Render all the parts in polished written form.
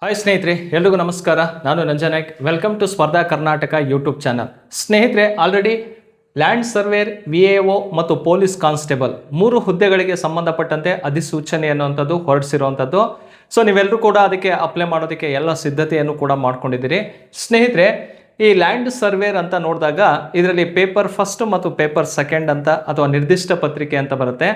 Hi ಸ್ನೇಹಿತರೆ, ಎಲ್ರಿಗೂ ನಮಸ್ಕಾರ. ನಾನು ನಂಜನಾಯ್ಕ್. ವೆಲ್ಕಮ್ ಟು ಸ್ಪರ್ಧಾ ಕರ್ನಾಟಕ ಯೂಟ್ಯೂಬ್ ಚಾನಲ್. ಸ್ನೇಹಿತರೆ, ಆಲ್ರೆಡಿ ಲ್ಯಾಂಡ್ ಸರ್ವೇರ್, VAO ಮತ್ತು ಪೊಲೀಸ್ ಕಾನ್ಸ್ಟೇಬಲ್ 3 ಹುದ್ದೆಗಳಿಗೆ ಸಂಬಂಧಪಟ್ಟಂತೆ ಅಧಿಸೂಚನೆ ಅನ್ನುವಂಥದ್ದು ಹೊರಡಿಸಿರುವಂಥದ್ದು. ಸೊ ನೀವೆಲ್ಲರೂ ಕೂಡ ಅದಕ್ಕೆ ಅಪ್ಲೈ ಮಾಡೋದಕ್ಕೆ ಎಲ್ಲ ಸಿದ್ಧತೆಯನ್ನು ಕೂಡ ಮಾಡ್ಕೊಂಡಿದ್ದೀರಿ. ಸ್ನೇಹಿತರೆ, ಈ ಲ್ಯಾಂಡ್ ಸರ್ವೇರ್ ಅಂತ ನೋಡಿದಾಗ ಇದರಲ್ಲಿ ಪೇಪರ್ ಫಸ್ಟ್ ಮತ್ತು ಪೇಪರ್ ಸೆಕೆಂಡ್ ಅಂತ ಅಥವಾ ನಿರ್ದಿಷ್ಟ ಪತ್ರಿಕೆ ಅಂತ ಬರುತ್ತೆ.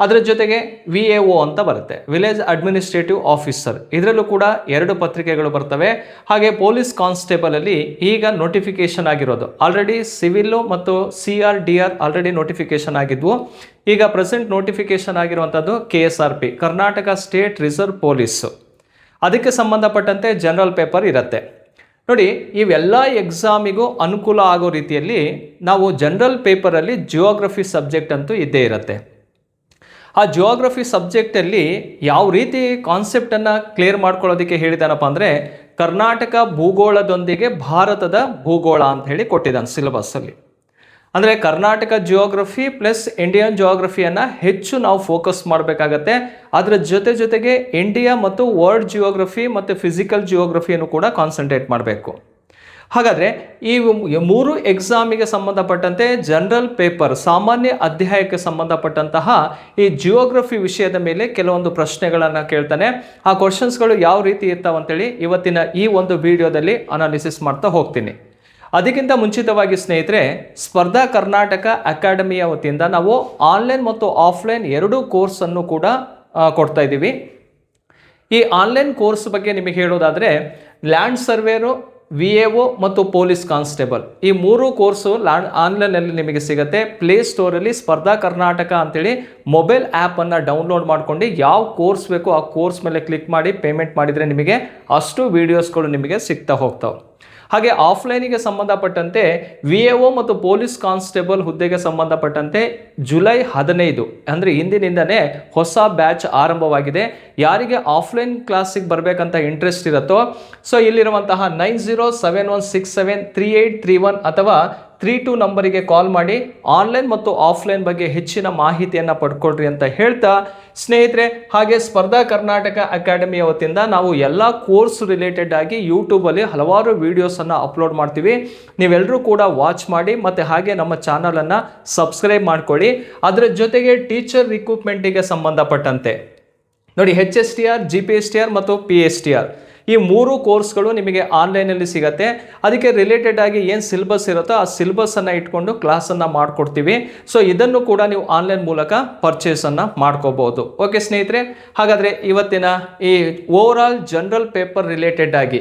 ಅದರ ಜೊತೆಗೆ VAO ಅಂತ ಬರುತ್ತೆ, ವಿಲೇಜ್ ಅಡ್ಮಿನಿಸ್ಟ್ರೇಟಿವ್ ಆಫೀಸರ್. ಇದರಲ್ಲೂ ಕೂಡ 2 ಪತ್ರಿಕೆಗಳು ಬರ್ತವೆ. ಹಾಗೆ ಪೊಲೀಸ್ ಕಾನ್ಸ್ಟೇಬಲ್ ಅಲ್ಲಿ ಈಗ ನೋಟಿಫಿಕೇಶನ್ ಆಗಿರೋದು ಆಲ್ರೆಡಿ ಸಿವಿಲ್ ಮತ್ತು CRDR ಆಲ್ರೆಡಿ ನೋಟಿಫಿಕೇಶನ್ ಆಗಿದ್ವು. ಈಗ ಪ್ರೆಸೆಂಟ್ ನೋಟಿಫಿಕೇಶನ್ ಆಗಿರುವಂಥದ್ದು KSRP, Karnataka state reserve police. ಅದಕ್ಕೆ ಸಂಬಂಧಪಟ್ಟಂತೆ ಜನರಲ್ ಪೇಪರ್ ಇರುತ್ತೆ. ನೋಡಿ, ಇವೆಲ್ಲ ಎಕ್ಸಾಮಿಗೂ ಅನುಕೂಲ ಆಗೋ ರೀತಿಯಲ್ಲಿ ನಾವು ಜನರಲ್ ಪೇಪರಲ್ಲಿ ಜಿಯೋಗ್ರಫಿ ಸಬ್ಜೆಕ್ಟ್ ಅಂತೂ ಇದ್ದೇ ಇರುತ್ತೆ. ಆ ಜಿಯೋಗ್ರಫಿ ಸಬ್ಜೆಕ್ಟಲ್ಲಿ ಯಾವ ರೀತಿ ಕಾನ್ಸೆಪ್ಟನ್ನು ಕ್ಲಿಯರ್ ಮಾಡ್ಕೊಳ್ಳೋದಕ್ಕೆ ಹೇಳಿದಾನಪ್ಪ ಅಂದರೆ, ಕರ್ನಾಟಕ ಭೂಗೋಳದೊಂದಿಗೆ ಭಾರತದ ಭೂಗೋಳ ಅಂತ ಹೇಳಿ ಕೊಟ್ಟಿದ್ದಾನೆ ಸಿಲೆಬಸ್ಸಲ್ಲಿ. ಅಂದರೆ ಕರ್ನಾಟಕ ಜಿಯೋಗ್ರಫಿ ಪ್ಲಸ್ ಇಂಡಿಯನ್ ಜಿಯೋಗ್ರಫಿಯನ್ನು ಹೆಚ್ಚು ನಾವು ಫೋಕಸ್ ಮಾಡಬೇಕಾಗತ್ತೆ. ಅದರ ಜೊತೆಗೆ ಇಂಡಿಯಾ ಮತ್ತು ವರ್ಲ್ಡ್ ಜಿಯೋಗ್ರಫಿ ಮತ್ತು ಫಿಸಿಕಲ್ ಜಿಯೋಗ್ರಫಿಯನ್ನು ಕೂಡ ಕಾನ್ಸಂಟ್ರೇಟ್ ಮಾಡಬೇಕು. ಹಾಗಾದರೆ ಈ 3 ಎಕ್ಸಾಮಿಗೆ ಸಂಬಂಧಪಟ್ಟಂತೆ ಜನರಲ್ ಪೇಪರ್ ಸಾಮಾನ್ಯ ಅಧ್ಯಾಯಕ್ಕೆ ಸಂಬಂಧಪಟ್ಟಂತಹ ಈ ಜಿಯೋಗ್ರಫಿ ವಿಷಯದ ಮೇಲೆ ಕೆಲವೊಂದು ಪ್ರಶ್ನೆಗಳನ್ನು ಕೇಳ್ತಾನೆ. ಆ ಕ್ವಶನ್ಸ್ಗಳು ಯಾವ ರೀತಿ ಇರ್ತಾವಂತೇಳಿ ಇವತ್ತಿನ ಈ ಒಂದು ವಿಡಿಯೋದಲ್ಲಿ ಅನಾಲಿಸಿಸ್ ಮಾಡ್ತಾ ಹೋಗ್ತೀನಿ. ಅದಕ್ಕಿಂತ ಮುಂಚಿತವಾಗಿ ಸ್ನೇಹಿತರೆ, ಸ್ಪರ್ಧಾ ಕರ್ನಾಟಕ ಅಕಾಡೆಮಿಯ ವತಿಯಿಂದ ನಾವು ಆನ್ಲೈನ್ ಮತ್ತು ಆಫ್ಲೈನ್ 2 ಕೋರ್ಸನ್ನು ಕೂಡ ಕೊಡ್ತಾ ಇದ್ದೀವಿ. ಈ ಆನ್ಲೈನ್ ಕೋರ್ಸ್ ಬಗ್ಗೆ ನಿಮಗೆ ಹೇಳೋದಾದರೆ, ಲ್ಯಾಂಡ್ ಸರ್ವೇರು, VAO ಮತ್ತು ಪೊಲೀಸ್ ಕಾನ್ಸ್ಟೇಬಲ್ ಈ 3 ಕೋರ್ಸು ಆನ್ಲೈನಲ್ಲಿ ನಿಮಗೆ ಸಿಗುತ್ತೆ. ಪ್ಲೇಸ್ಟೋರಲ್ಲಿ ಸ್ಪರ್ಧಾ ಕರ್ನಾಟಕ ಅಂತೇಳಿ ಮೊಬೈಲ್ ಆ್ಯಪನ್ನು ಡೌನ್ಲೋಡ್ ಮಾಡ್ಕೊಂಡು ಯಾವ ಕೋರ್ಸ್ ಬೇಕೋ ಆ ಕೋರ್ಸ್ ಮೇಲೆ ಕ್ಲಿಕ್ ಮಾಡಿ ಪೇಮೆಂಟ್ ಮಾಡಿದರೆ ನಿಮಗೆ ಅಷ್ಟು ವೀಡಿಯೋಸ್ಗಳು ನಿಮಗೆ ಸಿಗ್ತಾ ಹೋಗ್ತಾವೆ. ಹಾಗೆ ಆಫ್ಲೈನಿಗೆ ಸಂಬಂಧಪಟ್ಟಂತೆ VAO ಮತ್ತು ಪೊಲೀಸ್ ಕಾನ್ಸ್ಟೇಬಲ್ ಹುದ್ದೆಗೆ ಸಂಬಂಧಪಟ್ಟಂತೆ ಜುಲೈ 15 ಅಂದರೆ ಇಂದಿನಿಂದನೇ ಹೊಸ ಬ್ಯಾಚ್ ಆರಂಭವಾಗಿದೆ. ಯಾರಿಗೆ ಆಫ್ಲೈನ್ ಕ್ಲಾಸಿಗೆ ಬರಬೇಕಂತ ಇಂಟ್ರೆಸ್ಟ್ ಇರುತ್ತೋ, ಸೊ ಇಲ್ಲಿರುವಂತಹ 9071673831 ಅಥವಾ 32 ನಂಬರಿಗೆ ಕಾಲ್ ಮಾಡಿ ಆನ್ಲೈನ್ ಮತ್ತು ಆಫ್ಲೈನ್ ಬಗ್ಗೆ ಹೆಚ್ಚಿನ ಮಾಹಿತಿಯನ್ನು ಪಡ್ಕೊಳ್ರಿ ಅಂತ ಹೇಳ್ತಾ, ಸ್ನೇಹಿತರೆ, ಹಾಗೆ ಸ್ಪರ್ಧಾ ಕರ್ನಾಟಕ ಅಕಾಡೆಮಿಯ ವತಿಯಿಂದ ನಾವು ಎಲ್ಲ ಕೋರ್ಸ್ ರಿಲೇಟೆಡ್ ಆಗಿ ಯೂಟ್ಯೂಬಲ್ಲಿ ಹಲವಾರು ವಿಡಿಯೋಸನ್ನು ಅಪ್ಲೋಡ್ ಮಾಡ್ತೀವಿ. ನೀವೆಲ್ಲರೂ ಕೂಡ ವಾಚ್ ಮಾಡಿ ಮತ್ತು ಹಾಗೆ ನಮ್ಮ ಚಾನಲನ್ನು ಸಬ್ಸ್ಕ್ರೈಬ್ ಮಾಡ್ಕೊಳ್ಳಿ. ಅದರ ಜೊತೆಗೆ ಟೀಚರ್ ರಿಕ್ರೂಟ್ಮೆಂಟಿಗೆ ಸಂಬಂಧಪಟ್ಟಂತೆ ನೋಡಿ, HSTR, GPSTR ಮತ್ತು PSTR ಈ 3 ಕೋರ್ಸ್ಗಳು ನಿಮಗೆ ಆನ್ಲೈನಲ್ಲಿ ಸಿಗುತ್ತೆ. ಅದಕ್ಕೆ ರಿಲೇಟೆಡ್ ಆಗಿ ಏನು ಸಿಲೆಬಸ್ ಇರುತ್ತೋ ಆ ಸಿಲೆಬಸ್ಸನ್ನು ಇಟ್ಕೊಂಡು ಕ್ಲಾಸನ್ನು ಮಾಡಿಕೊಡ್ತೀವಿ. ಸೊ ಇದನ್ನು ಕೂಡ ನೀವು ಆನ್ಲೈನ್ ಮೂಲಕ ಪರ್ಚೇಸನ್ನು ಮಾಡ್ಕೋಬೋದು. ಓಕೆ ಸ್ನೇಹಿತರೆ, ಹಾಗಾದರೆ ಇವತ್ತಿನ ಈ ಓವರಾಲ್ ಜನರಲ್ ಪೇಪರ್ ರಿಲೇಟೆಡ್ ಆಗಿ,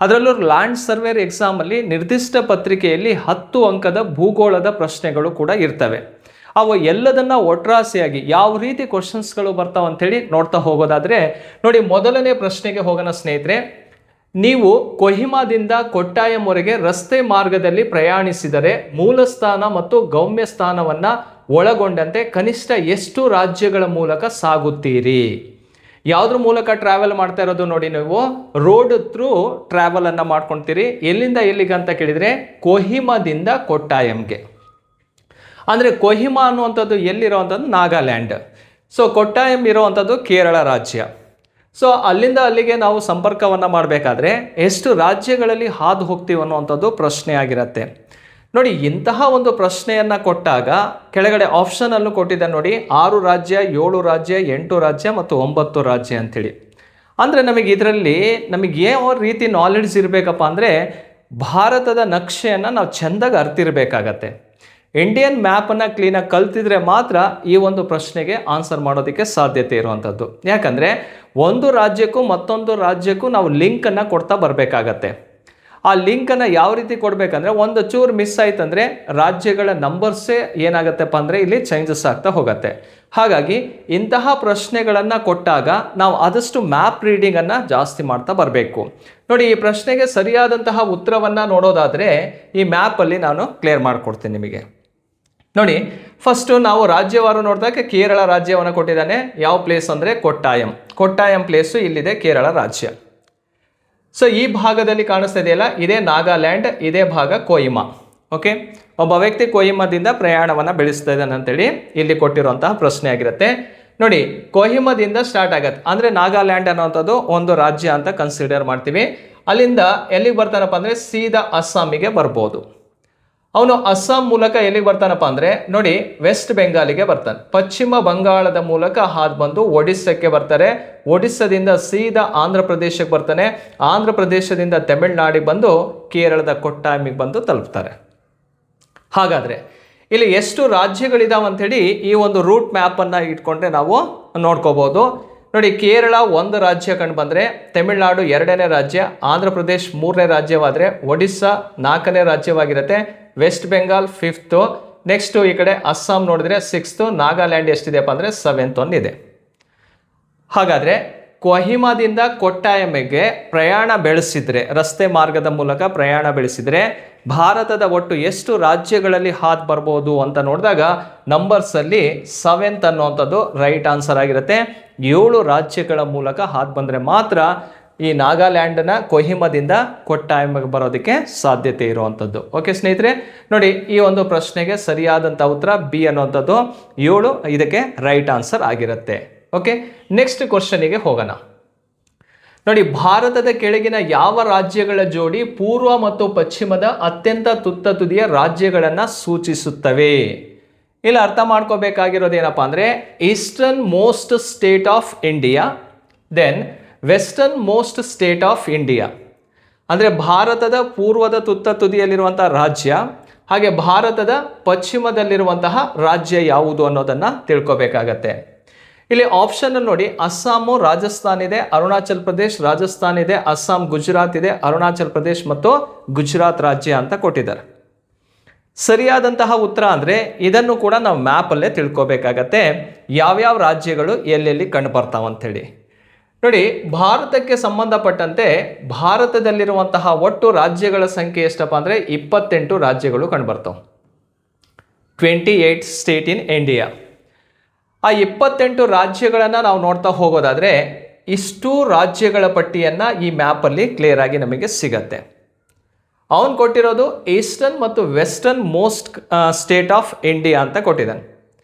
ಅದರಲ್ಲೂ ಲ್ಯಾಂಡ್ ಸರ್ವೇರ್ ಎಕ್ಸಾಮಲ್ಲಿ ನಿರ್ದಿಷ್ಟ ಪತ್ರಿಕೆಯಲ್ಲಿ 10 ಅಂಕದ ಭೂಗೋಳದ ಪ್ರಶ್ನೆಗಳು ಕೂಡ ಇರ್ತವೆ. ಅವು ಎಲ್ಲದನ್ನ ಒಟ್ರಾಸಿಯಾಗಿ ಯಾವ ರೀತಿ ಕ್ವಶನ್ಸ್ಗಳು ಬರ್ತಾವ ಅಂಥೇಳಿ ನೋಡ್ತಾ ಹೋಗೋದಾದರೆ, ನೋಡಿ, ಮೊದಲನೇ ಪ್ರಶ್ನೆಗೆ ಹೋಗೋಣ ಸ್ನೇಹಿತರೆ. ನೀವು ಕೊಹಿಮಾದಿಂದ ಕೊಟ್ಟಾಯಂವರೆಗೆ ರಸ್ತೆ ಮಾರ್ಗದಲ್ಲಿ ಪ್ರಯಾಣಿಸಿದರೆ ಮೂಲಸ್ಥಾನ ಮತ್ತು ಗಮ್ಯ ಸ್ಥಾನವನ್ನು ಒಳಗೊಂಡಂತೆ ಕನಿಷ್ಠ ಎಷ್ಟು ರಾಜ್ಯಗಳ ಮೂಲಕ ಸಾಗುತ್ತೀರಿ? ಯಾವುದ್ರ ಮೂಲಕ ಟ್ರಾವೆಲ್ ಮಾಡ್ತಾ ಇರೋದು ನೋಡಿ, ನೀವು ರೋಡ್ ಥ್ರೂ ಟ್ರಾವೆಲ್ ಅನ್ನು ಮಾಡ್ಕೊಳ್ತೀರಿ. ಎಲ್ಲಿಂದ ಎಲ್ಲಿಗೆ ಅಂತ ಕೇಳಿದರೆ ಕೊಹಿಮಾದಿಂದ ಕೊಟ್ಟಾಯಂಗೆ. ಅಂದರೆ ಕೊಹಿಮಾ ಅನ್ನುವಂಥದ್ದು ಎಲ್ಲಿರೋವಂಥದ್ದು ನಾಗಾಲ್ಯಾಂಡ್. ಸೊ ಕೊಟ್ಟಾಯಂ ಇರೋವಂಥದ್ದು ಕೇರಳ ರಾಜ್ಯ. ಸೊ ಅಲ್ಲಿಂದ ಅಲ್ಲಿಗೆ ನಾವು ಸಂಪರ್ಕವನ್ನು ಮಾಡಬೇಕಾದ್ರೆ ಎಷ್ಟು ರಾಜ್ಯಗಳಲ್ಲಿ ಹಾದು ಹೋಗ್ತೀವಿ ಅನ್ನುವಂಥದ್ದು ಪ್ರಶ್ನೆ ಆಗಿರುತ್ತೆ. ನೋಡಿ, ಇಂತಹ ಒಂದು ಪ್ರಶ್ನೆಯನ್ನು ಕೊಟ್ಟಾಗ ಕೆಳಗಡೆ ಆಪ್ಷನಲ್ಲೂ ಕೊಟ್ಟಿದ್ದಾನೆ ನೋಡಿ, 6 ರಾಜ್ಯ, 7 ರಾಜ್ಯ, 8 ರಾಜ್ಯ ಮತ್ತು 9 ರಾಜ್ಯ ಅಂಥೇಳಿ. ಅಂದರೆ ನಮಗೆ ಇದರಲ್ಲಿ ಯಾವ ರೀತಿ ನಾಲೆಡ್ಜ್ ಇರಬೇಕಪ್ಪ ಅಂದರೆ, ಭಾರತದ ನಕ್ಷೆಯನ್ನು ನಾವು ಚೆಂದಾಗಿ ಅರ್ತಿರಬೇಕಾಗತ್ತೆ. ಇಂಡಿಯನ್ ಮ್ಯಾಪನ್ನು ಕ್ಲೀನಾಗಿ ಕಲ್ತಿದ್ರೆ ಮಾತ್ರ ಈ ಒಂದು ಪ್ರಶ್ನೆಗೆ ಆನ್ಸರ್ ಮಾಡೋದಕ್ಕೆ ಸಾಧ್ಯತೆ ಇರುವಂಥದ್ದು. ಯಾಕಂದರೆ ಒಂದು ರಾಜ್ಯಕ್ಕೂ ಮತ್ತೊಂದು ರಾಜ್ಯಕ್ಕೂ ನಾವು ಲಿಂಕನ್ನು ಕೊಡ್ತಾ ಬರಬೇಕಾಗತ್ತೆ. ಆ ಲಿಂಕನ್ನು ಯಾವ ರೀತಿ ಕೊಡಬೇಕಂದ್ರೆ, ಒಂದು ಚೂರು ಮಿಸ್ ಆಯ್ತಂದರೆ ರಾಜ್ಯಗಳ ನಂಬರ್ಸೇ ಏನಾಗತ್ತಪ್ಪ ಅಂದರೆ ಇಲ್ಲಿ ಚೇಂಜಸ್ ಆಗ್ತಾ ಹೋಗುತ್ತೆ. ಹಾಗಾಗಿ ಇಂತಹ ಪ್ರಶ್ನೆಗಳನ್ನು ಕೊಟ್ಟಾಗ ನಾವು ಆದಷ್ಟು ಮ್ಯಾಪ್ ರೀಡಿಂಗನ್ನು ಜಾಸ್ತಿ ಮಾಡ್ತಾ ಬರಬೇಕು. ನೋಡಿ, ಈ ಪ್ರಶ್ನೆಗೆ ಸರಿಯಾದಂತಹ ಉತ್ತರವನ್ನು ನೋಡೋದಾದರೆ ಈ ಮ್ಯಾಪಲ್ಲಿ ನಾನು ಕ್ಲಿಯರ್ ಮಾಡಿಕೊಡ್ತೀನಿ ನಿಮಗೆ. ನೋಡಿ, ಫಸ್ಟು ನಾವು ರಾಜ್ಯವಾರು ನೋಡಿದಾಗ ಕೇರಳ ರಾಜ್ಯವನ್ನು ಕೊಟ್ಟಿದ್ದಾನೆ. ಯಾವ ಪ್ಲೇಸ್ ಅಂದರೆ ಕೊಟ್ಟಾಯಂ ಪ್ಲೇಸು ಇಲ್ಲಿದೆ, ಕೇರಳ ರಾಜ್ಯ. ಸೊ ಈ ಭಾಗದಲ್ಲಿ ಕಾಣಿಸ್ತಾ ಇದೆಯಲ್ಲ, ಇದೇ ನಾಗಾಲ್ಯಾಂಡ್, ಇದೇ ಭಾಗ ಕೊಹಿಮಾ. ಓಕೆ, ಒಬ್ಬ ವ್ಯಕ್ತಿ ಕೊಹಿಮಾದಿಂದ ಪ್ರಯಾಣವನ್ನು ಬೆಳೆಸ್ತಾ ಇದ್ದಾನೆ ಅಂತೇಳಿ ಇಲ್ಲಿ ಕೊಟ್ಟಿರುವಂತಹ ಪ್ರಶ್ನೆ ಆಗಿರುತ್ತೆ. ನೋಡಿ ಕೊಹಿಮಾದಿಂದ ಸ್ಟಾರ್ಟ್ ಆಗತ್ತೆ, ಅಂದರೆ ನಾಗಾಲ್ಯಾಂಡ್ ಅನ್ನೋಂಥದ್ದು ಒಂದು ರಾಜ್ಯ ಅಂತ ಕನ್ಸಿಡರ್ ಮಾಡ್ತೀವಿ. ಅಲ್ಲಿಂದ ಎಲ್ಲಿಗೆ ಬರ್ತಾನಪ್ಪ ಅಂದರೆ ಸೀದಾ ಅಸ್ಸಾಮಿಗೆ ಬರ್ಬೋದು. ಅವನು ಅಸ್ಸಾಂ ಮೂಲಕ ಎಲ್ಲಿಗೆ ಬರ್ತಾನಪ್ಪ ಅಂದರೆ ನೋಡಿ ವೆಸ್ಟ್ ಬೆಂಗಾಲಿಗೆ ಬರ್ತಾನೆ, ಪಶ್ಚಿಮ ಬಂಗಾಳದ ಮೂಲಕ ಹಾದು ಬಂದು ಒಡಿಸ್ಸಕ್ಕೆ ಬರ್ತಾರೆ, ಒಡಿಸ್ಸಾದಿಂದ ಸೀದಾ ಆಂಧ್ರ ಪ್ರದೇಶಕ್ಕೆ ಬರ್ತಾನೆ, ಆಂಧ್ರ ಪ್ರದೇಶದಿಂದ ತಮಿಳುನಾಡಿಗೆ ಬಂದು ಕೇರಳದ ಕೊಟ್ಟಾಯಮಿಗೆ ಬಂದು ತಲುಪ್ತಾರೆ. ಹಾಗಾದರೆ ಇಲ್ಲಿ ಎಷ್ಟು ರಾಜ್ಯಗಳಿದಾವೆ ಅಂಥೇಳಿ ಈ ಒಂದು ರೂಟ್ ಮ್ಯಾಪನ್ನು ಇಟ್ಕೊಂಡ್ರೆ ನಾವು ನೋಡ್ಕೋಬೋದು. ನೋಡಿ ಕೇರಳ ಒಂದು ರಾಜ್ಯ ಕಂಡು ಬಂದರೆ, ತಮಿಳುನಾಡು 2ನೇ ರಾಜ್ಯ, ಆಂಧ್ರ ಪ್ರದೇಶ್ 3ನೇ ರಾಜ್ಯವಾದರೆ, ಒಡಿಸ್ಸಾ 4ನೇ ರಾಜ್ಯವಾಗಿರುತ್ತೆ, ವೆಸ್ಟ್ ಬೆಂಗಾಲ್ 5th, ನೆಕ್ಸ್ಟು ಈ ಕಡೆ ಅಸ್ಸಾಂ ನೋಡಿದ್ರೆ 6th, ನಾಗಾಲ್ಯಾಂಡ್ ಎಷ್ಟಿದೆಯಪ್ಪ ಅಂದರೆ 7th ಇದೆ. ಹಾಗಾದರೆ ಕೊಹಿಮಾದಿಂದ ಕೊಟ್ಟಾಯಮಿಗೆ ಪ್ರಯಾಣ ಬೆಳೆಸಿದರೆ, ರಸ್ತೆ ಮಾರ್ಗದ ಮೂಲಕ ಪ್ರಯಾಣ ಬೆಳೆಸಿದರೆ ಭಾರತದ ಒಟ್ಟು ಎಷ್ಟು ರಾಜ್ಯಗಳಲ್ಲಿ ಹಾದು ಬರ್ಬೋದು ಅಂತ ನೋಡಿದಾಗ ನಂಬರ್ಸಲ್ಲಿ 7th ಅನ್ನುವಂಥದ್ದು ರೈಟ್ ಆನ್ಸರ್ ಆಗಿರುತ್ತೆ. 7 ರಾಜ್ಯಗಳ ಮೂಲಕ ಹಾದು ಬಂದರೆ ಮಾತ್ರ ಈ ನಾಗಾಲ್ಯಾಂಡ್ನ ಕೊಹಿಮಾದಿಂದ ಕೊಟ್ಟಾಯಮಿಗೆ ಬರೋದಕ್ಕೆ ಸಾಧ್ಯತೆ ಇರುವಂಥದ್ದು. ಓಕೆ ಸ್ನೇಹಿತರೆ, ನೋಡಿ ಈ ಒಂದು ಪ್ರಶ್ನೆಗೆ ಸರಿಯಾದಂಥ ಉತ್ತರ ಬಿ ಅನ್ನುವಂಥದ್ದು 7 ಇದಕ್ಕೆ ರೈಟ್ ಆನ್ಸರ್ ಆಗಿರುತ್ತೆ. ಓಕೆ, ನೆಕ್ಸ್ಟ್ ಕ್ವಶನಿಗೆ ಹೋಗೋಣ. ನೋಡಿ ಭಾರತದ ಕೆಳಗಿನ ಯಾವ ರಾಜ್ಯಗಳ ಜೋಡಿ ಪೂರ್ವ ಮತ್ತು ಪಶ್ಚಿಮದ ಅತ್ಯಂತ ತುತ್ತ ತುದಿಯ ರಾಜ್ಯಗಳನ್ನು ಸೂಚಿಸುತ್ತವೆ? ಇಲ್ಲಿ ಅರ್ಥ ಮಾಡ್ಕೋಬೇಕಾಗಿರೋದು ಏನಪ್ಪ ಅಂದರೆ eastern most state of India, then western most state of India. ಅಂದರೆ ಭಾರತದ ಪೂರ್ವದ ತುತ್ತ ತುದಿಯಲ್ಲಿರುವಂಥ ರಾಜ್ಯ, ಹಾಗೆ ಭಾರತದ ಪಶ್ಚಿಮದಲ್ಲಿರುವಂತಹ ರಾಜ್ಯ ಯಾವುದು ಅನ್ನೋದನ್ನು ತಿಳ್ಕೊಬೇಕಾಗತ್ತೆ. ಇಲ್ಲಿ ಆಪ್ಷನ್ ನೋಡಿ, ಅಸ್ಸಾಮು ರಾಜಸ್ಥಾನ್ ಇದೆ, ಅರುಣಾಚಲ್ ಪ್ರದೇಶ್ ರಾಜಸ್ಥಾನ್ ಇದೆ, ಅಸ್ಸಾಂ ಗುಜರಾತ್ ಇದೆ, ಅರುಣಾಚಲ್ ಪ್ರದೇಶ್ ಮತ್ತು ಗುಜರಾತ್ ರಾಜ್ಯ ಅಂತ ಕೊಟ್ಟಿದ್ದಾರೆ. ಸರಿಯಾದಂತಹ ಉತ್ತರ ಅಂದರೆ ಇದನ್ನು ಕೂಡ ನಾವು ಮ್ಯಾಪಲ್ಲೇ ತಿಳ್ಕೊಬೇಕಾಗತ್ತೆ, ಯಾವ್ಯಾವ ರಾಜ್ಯಗಳು ಎಲ್ಲೆಲ್ಲಿ ಕಂಡು ಬರ್ತಾವಂಥೇಳಿ. ನೋಡಿ ಭಾರತಕ್ಕೆ ಸಂಬಂಧಪಟ್ಟಂತೆ ಭಾರತದಲ್ಲಿರುವಂತಹ ಒಟ್ಟು ರಾಜ್ಯಗಳ ಸಂಖ್ಯೆ ಎಷ್ಟಪ್ಪ ಅಂದರೆ 28 ರಾಜ್ಯಗಳು ಕಂಡು ಬರ್ತಾವೆ. 28 ಸ್ಟೇಟ್ ಇನ್ ಇಂಡಿಯಾ. ಆ 28 ರಾಜ್ಯಗಳನ್ನು ನಾವು ನೋಡ್ತಾ ಹೋಗೋದಾದರೆ ಇಷ್ಟು ರಾಜ್ಯಗಳ ಪಟ್ಟಿಯನ್ನು ಈ ಮ್ಯಾಪಲ್ಲಿ ಕ್ಲಿಯರ್ ಆಗಿ ನಮಗೆ ಸಿಗತ್ತೆ. ಅವನು ಕೊಟ್ಟಿರೋದು ಈಸ್ಟರ್ನ್ ಮತ್ತು western most state of India ಅಂತ ಕೊಟ್ಟಿದ್ದಾನೆ.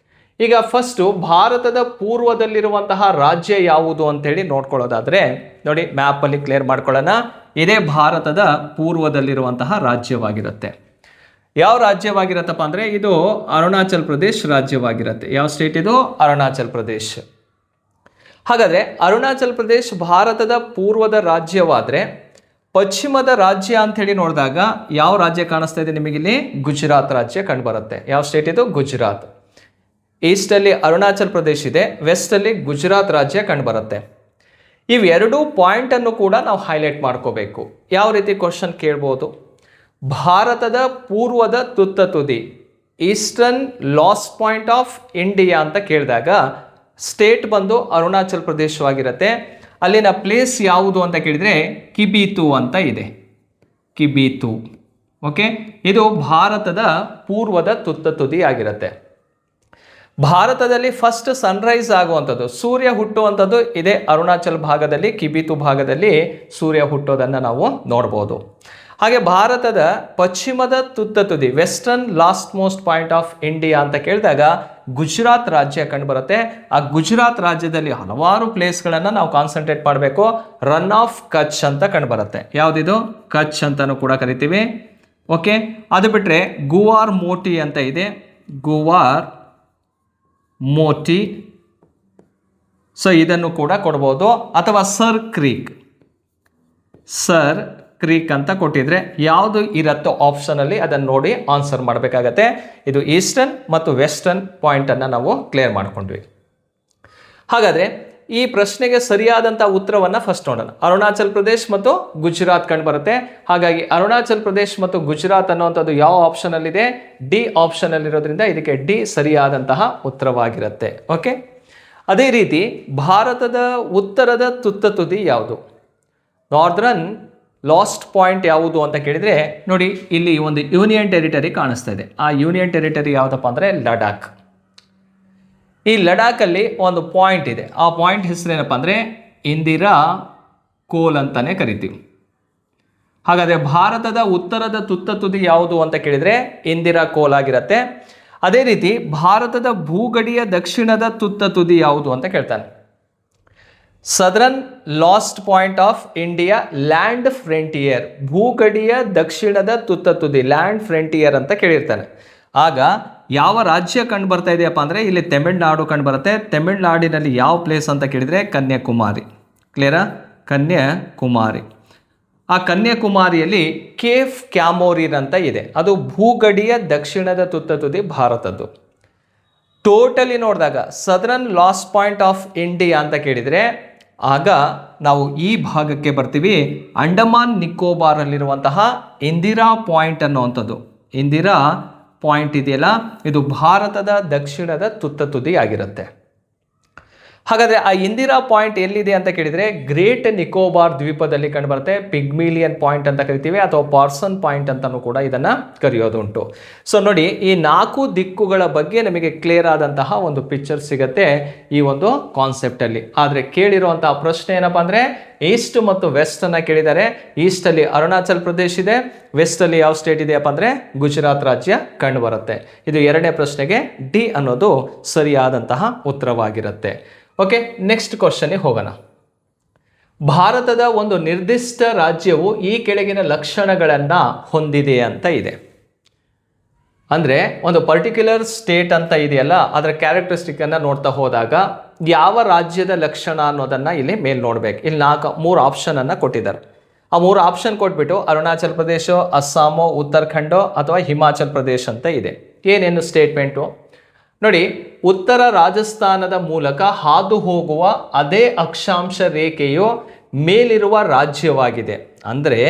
ಈಗ ಫಸ್ಟು ಭಾರತದ ಪೂರ್ವದಲ್ಲಿರುವಂತಹ ರಾಜ್ಯ ಯಾವುದು ಅಂತೇಳಿ ನೋಡ್ಕೊಳ್ಳೋದಾದರೆ ನೋಡಿ ಮ್ಯಾಪಲ್ಲಿ ಕ್ಲಿಯರ್ ಮಾಡ್ಕೊಳ್ಳೋಣ. ಇದೇ ಭಾರತದ ಪೂರ್ವದಲ್ಲಿರುವಂತಹ ರಾಜ್ಯವಾಗಿರುತ್ತೆ. ಯಾವ ರಾಜ್ಯವಾಗಿರತ್ತಪ್ಪ ಅಂದರೆ ಇದು ಅರುಣಾಚಲ್ ಪ್ರದೇಶ್ ರಾಜ್ಯವಾಗಿರುತ್ತೆ. ಯಾವ ಸ್ಟೇಟ್ ಇದು? ಅರುಣಾಚಲ್ ಪ್ರದೇಶ್. ಹಾಗಾದರೆ ಅರುಣಾಚಲ್ ಪ್ರದೇಶ್ ಭಾರತದ ಪೂರ್ವದ ರಾಜ್ಯವಾದರೆ ಪಶ್ಚಿಮದ ರಾಜ್ಯ ಅಂಥೇಳಿ ನೋಡಿದಾಗ ಯಾವ ರಾಜ್ಯ ಕಾಣಿಸ್ತಾ ಇದೆ ನಿಮಗಿಲ್ಲಿ? ಗುಜರಾತ್ ರಾಜ್ಯ ಕಂಡುಬರುತ್ತೆ. ಯಾವ ಸ್ಟೇಟ್ ಇದು? ಗುಜರಾತ್. ಈಸ್ಟಲ್ಲಿ ಅರುಣಾಚಲ್ ಪ್ರದೇಶ್ ಇದೆ, ವೆಸ್ಟಲ್ಲಿ ಗುಜರಾತ್ ರಾಜ್ಯ ಕಂಡುಬರುತ್ತೆ. ಇವೆರಡೂ ಪಾಯಿಂಟನ್ನು ಕೂಡ ನಾವು ಹೈಲೈಟ್ ಮಾಡ್ಕೋಬೇಕು. ಯಾವ ರೀತಿ ಕ್ವಶನ್ ಕೇಳ್ಬೋದು? ಭಾರತದ ಪೂರ್ವದ ತುತ್ತ ತುದಿ, eastern last point of India ಅಂತ ಕೇಳಿದಾಗ ಸ್ಟೇಟ್ ಬಂದು ಅರುಣಾಚಲ್ ಪ್ರದೇಶವಾಗಿರುತ್ತೆ. ಅಲ್ಲಿನ ಪ್ಲೇಸ್ ಯಾವುದು ಅಂತ ಕೇಳಿದರೆ ಕಿಬೀತು ಅಂತ ಇದೆ. ಕಿಬೀತು. ಓಕೆ, ಇದು ಭಾರತದ ಪೂರ್ವದ ತುತ್ತ ತುದಿ ಆಗಿರುತ್ತೆ. ಭಾರತದಲ್ಲಿ ಫಸ್ಟ್ ಸನ್ರೈಸ್ ಆಗುವಂಥದ್ದು, ಸೂರ್ಯ ಹುಟ್ಟುವಂಥದ್ದು ಇದೇ ಅರುಣಾಚಲ್ ಭಾಗದಲ್ಲಿ, ಕಿಬೀತು ಭಾಗದಲ್ಲಿ ಸೂರ್ಯ ಹುಟ್ಟೋದನ್ನು ನಾವು ನೋಡ್ಬೋದು. ಹಾಗೆ ಭಾರತದ ಪಶ್ಚಿಮದ ತುತ್ತ ತುದಿ, western last most point of India ಅಂತ ಕೇಳಿದಾಗ ಗುಜರಾತ್ ರಾಜ್ಯ ಕಂಡುಬರುತ್ತೆ. ಆ ಗುಜರಾತ್ ರಾಜ್ಯದಲ್ಲಿ ಹಲವಾರು ಪ್ಲೇಸ್ಗಳನ್ನು ನಾವು ಕಾನ್ಸಂಟ್ರೇಟ್ ಮಾಡಬೇಕು. ರನ್ ಆಫ್ ಕಚ್ ಅಂತ ಕಂಡುಬರುತ್ತೆ. ಯಾವುದಿದು? ಕಚ್ ಅಂತಲೂ ಕೂಡ ಕರಿತೀವಿ. ಓಕೆ, ಅದು ಬಿಟ್ಟರೆ ಗುವಾರ್ ಮೋಟಿ ಅಂತ ಇದೆ. ಗುವಾರ್ ಮೋಟಿ, ಸೊ ಇದನ್ನು ಕೂಡ ಕೊಡ್ಬೋದು. ಅಥವಾ ಸರ್ ಕ್ರೀಕ್, ಸರ್ ಕ್ರೀಕ್ ಅಂತ ಕೊಟ್ಟಿದ್ರೆ ಯಾವುದು ಇರತ್ತೋ ಆಪ್ಷನಲ್ಲಿ ಅದನ್ನು ನೋಡಿ ಆನ್ಸರ್ ಮಾಡಬೇಕಾಗತ್ತೆ. ಇದು ಈಸ್ಟರ್ನ್ ಮತ್ತು ವೆಸ್ಟರ್ನ್ ಪಾಯಿಂಟನ್ನು ನಾವು ಕ್ಲಿಯರ್ ಮಾಡ್ಕೊಂಡ್ವಿ. ಹಾಗಾದರೆ ಈ ಪ್ರಶ್ನೆಗೆ ಸರಿಯಾದಂಥ ಉತ್ತರವನ್ನು ಫಸ್ಟ್ ನೋಡೋಣ. ಅರುಣಾಚಲ್ ಪ್ರದೇಶ್ ಮತ್ತು ಗುಜರಾತ್ ಕಂಡು ಬರುತ್ತೆ. ಹಾಗಾಗಿ ಅರುಣಾಚಲ್ ಪ್ರದೇಶ್ ಮತ್ತು ಗುಜರಾತ್ ಅನ್ನುವಂಥದ್ದು ಯಾವ ಆಪ್ಷನಲ್ಲಿದೆ? ಡಿ ಆಪ್ಷನಲ್ಲಿರೋದ್ರಿಂದ ಇದಕ್ಕೆ ಡಿ ಸರಿಯಾದಂತಹ ಉತ್ತರವಾಗಿರುತ್ತೆ. ಓಕೆ, ಅದೇ ರೀತಿ ಭಾರತದ ಉತ್ತರದ ತುತ್ತ ತುದಿ ಯಾವುದು? ನಾರ್ದರ್ನ್ ಲಾಸ್ಟ್ ಪಾಯಿಂಟ್ ಯಾವುದು ಅಂತ ಕೇಳಿದರೆ ನೋಡಿ ಇಲ್ಲಿ ಒಂದು ಯೂನಿಯನ್ ಟೆರಿಟರಿ ಕಾಣಿಸ್ತಾ ಇದೆ. ಆ ಯೂನಿಯನ್ ಟೆರಿಟರಿ ಯಾವುದಪ್ಪ ಅಂದರೆ ಲಡಾಖ್. ಈ ಲಡಾಖಲ್ಲಿ ಒಂದು ಪಾಯಿಂಟ್ ಇದೆ. ಆ ಪಾಯಿಂಟ್ ಹೆಸರೇನಪ್ಪ ಅಂದರೆ ಇಂದಿರಾ ಕೋಲ್ ಅಂತಲೇ ಕರಿತೀವಿ. ಹಾಗಾದರೆ ಭಾರತದ ಉತ್ತರದ ತುತ್ತ ತುದಿ ಯಾವುದು ಅಂತ ಕೇಳಿದರೆ ಇಂದಿರಾ ಕೋಲ್ ಆಗಿರುತ್ತೆ. ಅದೇ ರೀತಿ ಭಾರತದ ಭೂಗಡಿಯ ದಕ್ಷಿಣದ ತುತ್ತ ತುದಿ ಯಾವುದು ಅಂತ ಕೇಳ್ತಾನೆ. Southern last point of India land frontier, ಭೂಗಡಿಯ ದಕ್ಷಿಣದ ತುತ್ತ ತುದಿ ಲ್ಯಾಂಡ್ ಫ್ರಂಟಿಯರ್ ಅಂತ ಕೇಳಿರ್ತಾನೆ. ಆಗ ಯಾವ ರಾಜ್ಯ ಕಂಡು ಬರ್ತಾ ಇದೆಯಪ್ಪ ಅಂದರೆ ಇಲ್ಲಿ ತಮಿಳುನಾಡು ಕಂಡು ಬರುತ್ತೆ. ತಮಿಳುನಾಡಿನಲ್ಲಿ ಯಾವ ಪ್ಲೇಸ್ ಅಂತ ಕೇಳಿದರೆ ಕನ್ಯಾಕುಮಾರಿ. ಕ್ಲಿಯರಾ? ಕನ್ಯಾಕುಮಾರಿ. ಆ ಕನ್ಯಾಕುಮಾರಿಯಲ್ಲಿ ಕೇಫ್ ಕ್ಯಾಮೋರಿನ್ ಅಂತ ಇದೆ, ಅದು ಭೂಗಡಿಯ ದಕ್ಷಿಣದ ತುತ್ತ ತುದಿ ಭಾರತದ್ದು. ಟೋಟಲಿ ನೋಡಿದಾಗ southern last point of India ಅಂತ ಕೇಳಿದರೆ ಆಗ ನಾವು ಈ ಭಾಗಕ್ಕೆ ಬರ್ತೀವಿ. ಅಂಡಮಾನ್ ನಿಕೋಬಾರಲ್ಲಿರುವಂತಹ ಇಂದಿರಾ ಪಾಯಿಂಟ್ ಅನ್ನುವಂಥದ್ದು, ಇಂದಿರಾ ಪಾಯಿಂಟ್ ಇದೆಯಲ್ಲ, ಇದು ಭಾರತದ ದಕ್ಷಿಣದ ತುತ್ತ ತುದಿ ಆಗಿರುತ್ತೆ. ಹಾಗಾದರೆ ಆ ಇಂದಿರಾ ಪಾಯಿಂಟ್ ಎಲ್ಲಿದೆ ಅಂತ ಕೇಳಿದರೆ ಗ್ರೇಟ್ ನಿಕೋಬಾರ್ ದ್ವೀಪದಲ್ಲಿ ಕಂಡುಬರುತ್ತೆ. ಪಿಗ್ಮಿಲಿಯನ್ ಪಾಯಿಂಟ್ ಅಂತ ಕರಿತೀವಿ ಅಥವಾ ಪಾರ್ಸನ್ ಪಾಯಿಂಟ್ ಅಂತಲೂ ಕೂಡ ಇದನ್ನು ಕರೆಯೋದುಂಟು. ಸೊ ನೋಡಿ, ಈ 4 ದಿಕ್ಕುಗಳ ಬಗ್ಗೆ ನಮಗೆ ಕ್ಲಿಯರ್ ಆದಂತಹ ಒಂದು ಪಿಕ್ಚರ್ ಸಿಗುತ್ತೆ ಈ ಒಂದು ಕಾನ್ಸೆಪ್ಟಲ್ಲಿ. ಆದರೆ ಕೇಳಿರುವಂತಹ ಪ್ರಶ್ನೆ ಏನಪ್ಪ ಅಂದರೆ ಈಸ್ಟ್ ಮತ್ತು ವೆಸ್ಟ್ ಅನ್ನು ಕೇಳಿದ್ದಾರೆ. ಈಸ್ಟಲ್ಲಿ ಅರುಣಾಚಲ್ ಪ್ರದೇಶ್ ಇದೆ, ವೆಸ್ಟಲ್ಲಿ ಯಾವ ಸ್ಟೇಟ್ ಇದೆಯಪ್ಪ ಅಂದರೆ ಗುಜರಾತ್ ರಾಜ್ಯ ಕಂಡು ಬರುತ್ತೆ. ಇದು 2ನೇ ಪ್ರಶ್ನೆಗೆ ಡಿ ಅನ್ನೋದು ಸರಿಯಾದಂತಹ ಉತ್ತರವಾಗಿರುತ್ತೆ. ಓಕೆ, ನೆಕ್ಸ್ಟ್ ಕ್ವಶನ್ಗೆ ಹೋಗೋಣ. ಭಾರತದ ಒಂದು ನಿರ್ದಿಷ್ಟ ರಾಜ್ಯವು ಈ ಕೆಳಗಿನ ಲಕ್ಷಣಗಳನ್ನು ಹೊಂದಿದೆ ಅಂತ ಇದೆ. ಅಂದರೆ ಒಂದು ಪರ್ಟಿಕ್ಯುಲರ್ ಸ್ಟೇಟ್ ಅಂತ ಇದೆಯಲ್ಲ, ಅದರ ಕ್ಯಾರೆಕ್ಟರಿಸ್ಟಿಕ್ ಅನ್ನು ನೋಡ್ತಾ ಹೋದಾಗ ಯಾವ ರಾಜ್ಯದ ಲಕ್ಷಣ ಅನ್ನೋದನ್ನು ಇಲ್ಲಿ ಮೇಲೆ ನೋಡ್ಬೇಕು. ಇಲ್ಲಿ 3 ಆಪ್ಷನ್ ಅನ್ನು ಕೊಟ್ಟಿದ್ದಾರೆ. ಆ 3 ಆಪ್ಷನ್ ಕೊಟ್ಬಿಟ್ಟು ಅರುಣಾಚಲ್ ಪ್ರದೇಶ, ಅಸ್ಸಾಮು, ಉತ್ತರಾಖಂಡ ಅಥವಾ ಹಿಮಾಚಲ್ ಪ್ರದೇಶ್ ಅಂತ ಇದೆ. ಏನೇನು ಸ್ಟೇಟ್ಮೆಂಟು ನೋಡಿ, ಉತ್ತರ ರಾಜಸ್ಥಾನದ ಮೂಲಕ ಹಾದು ಹೋಗುವ ಅದೇ ಅಕ್ಷಾಂಶ ರೇಖೆಯು ಮೇಲಿರುವ ರಾಜ್ಯವಾಗಿದೆ. ಅಂದರೆ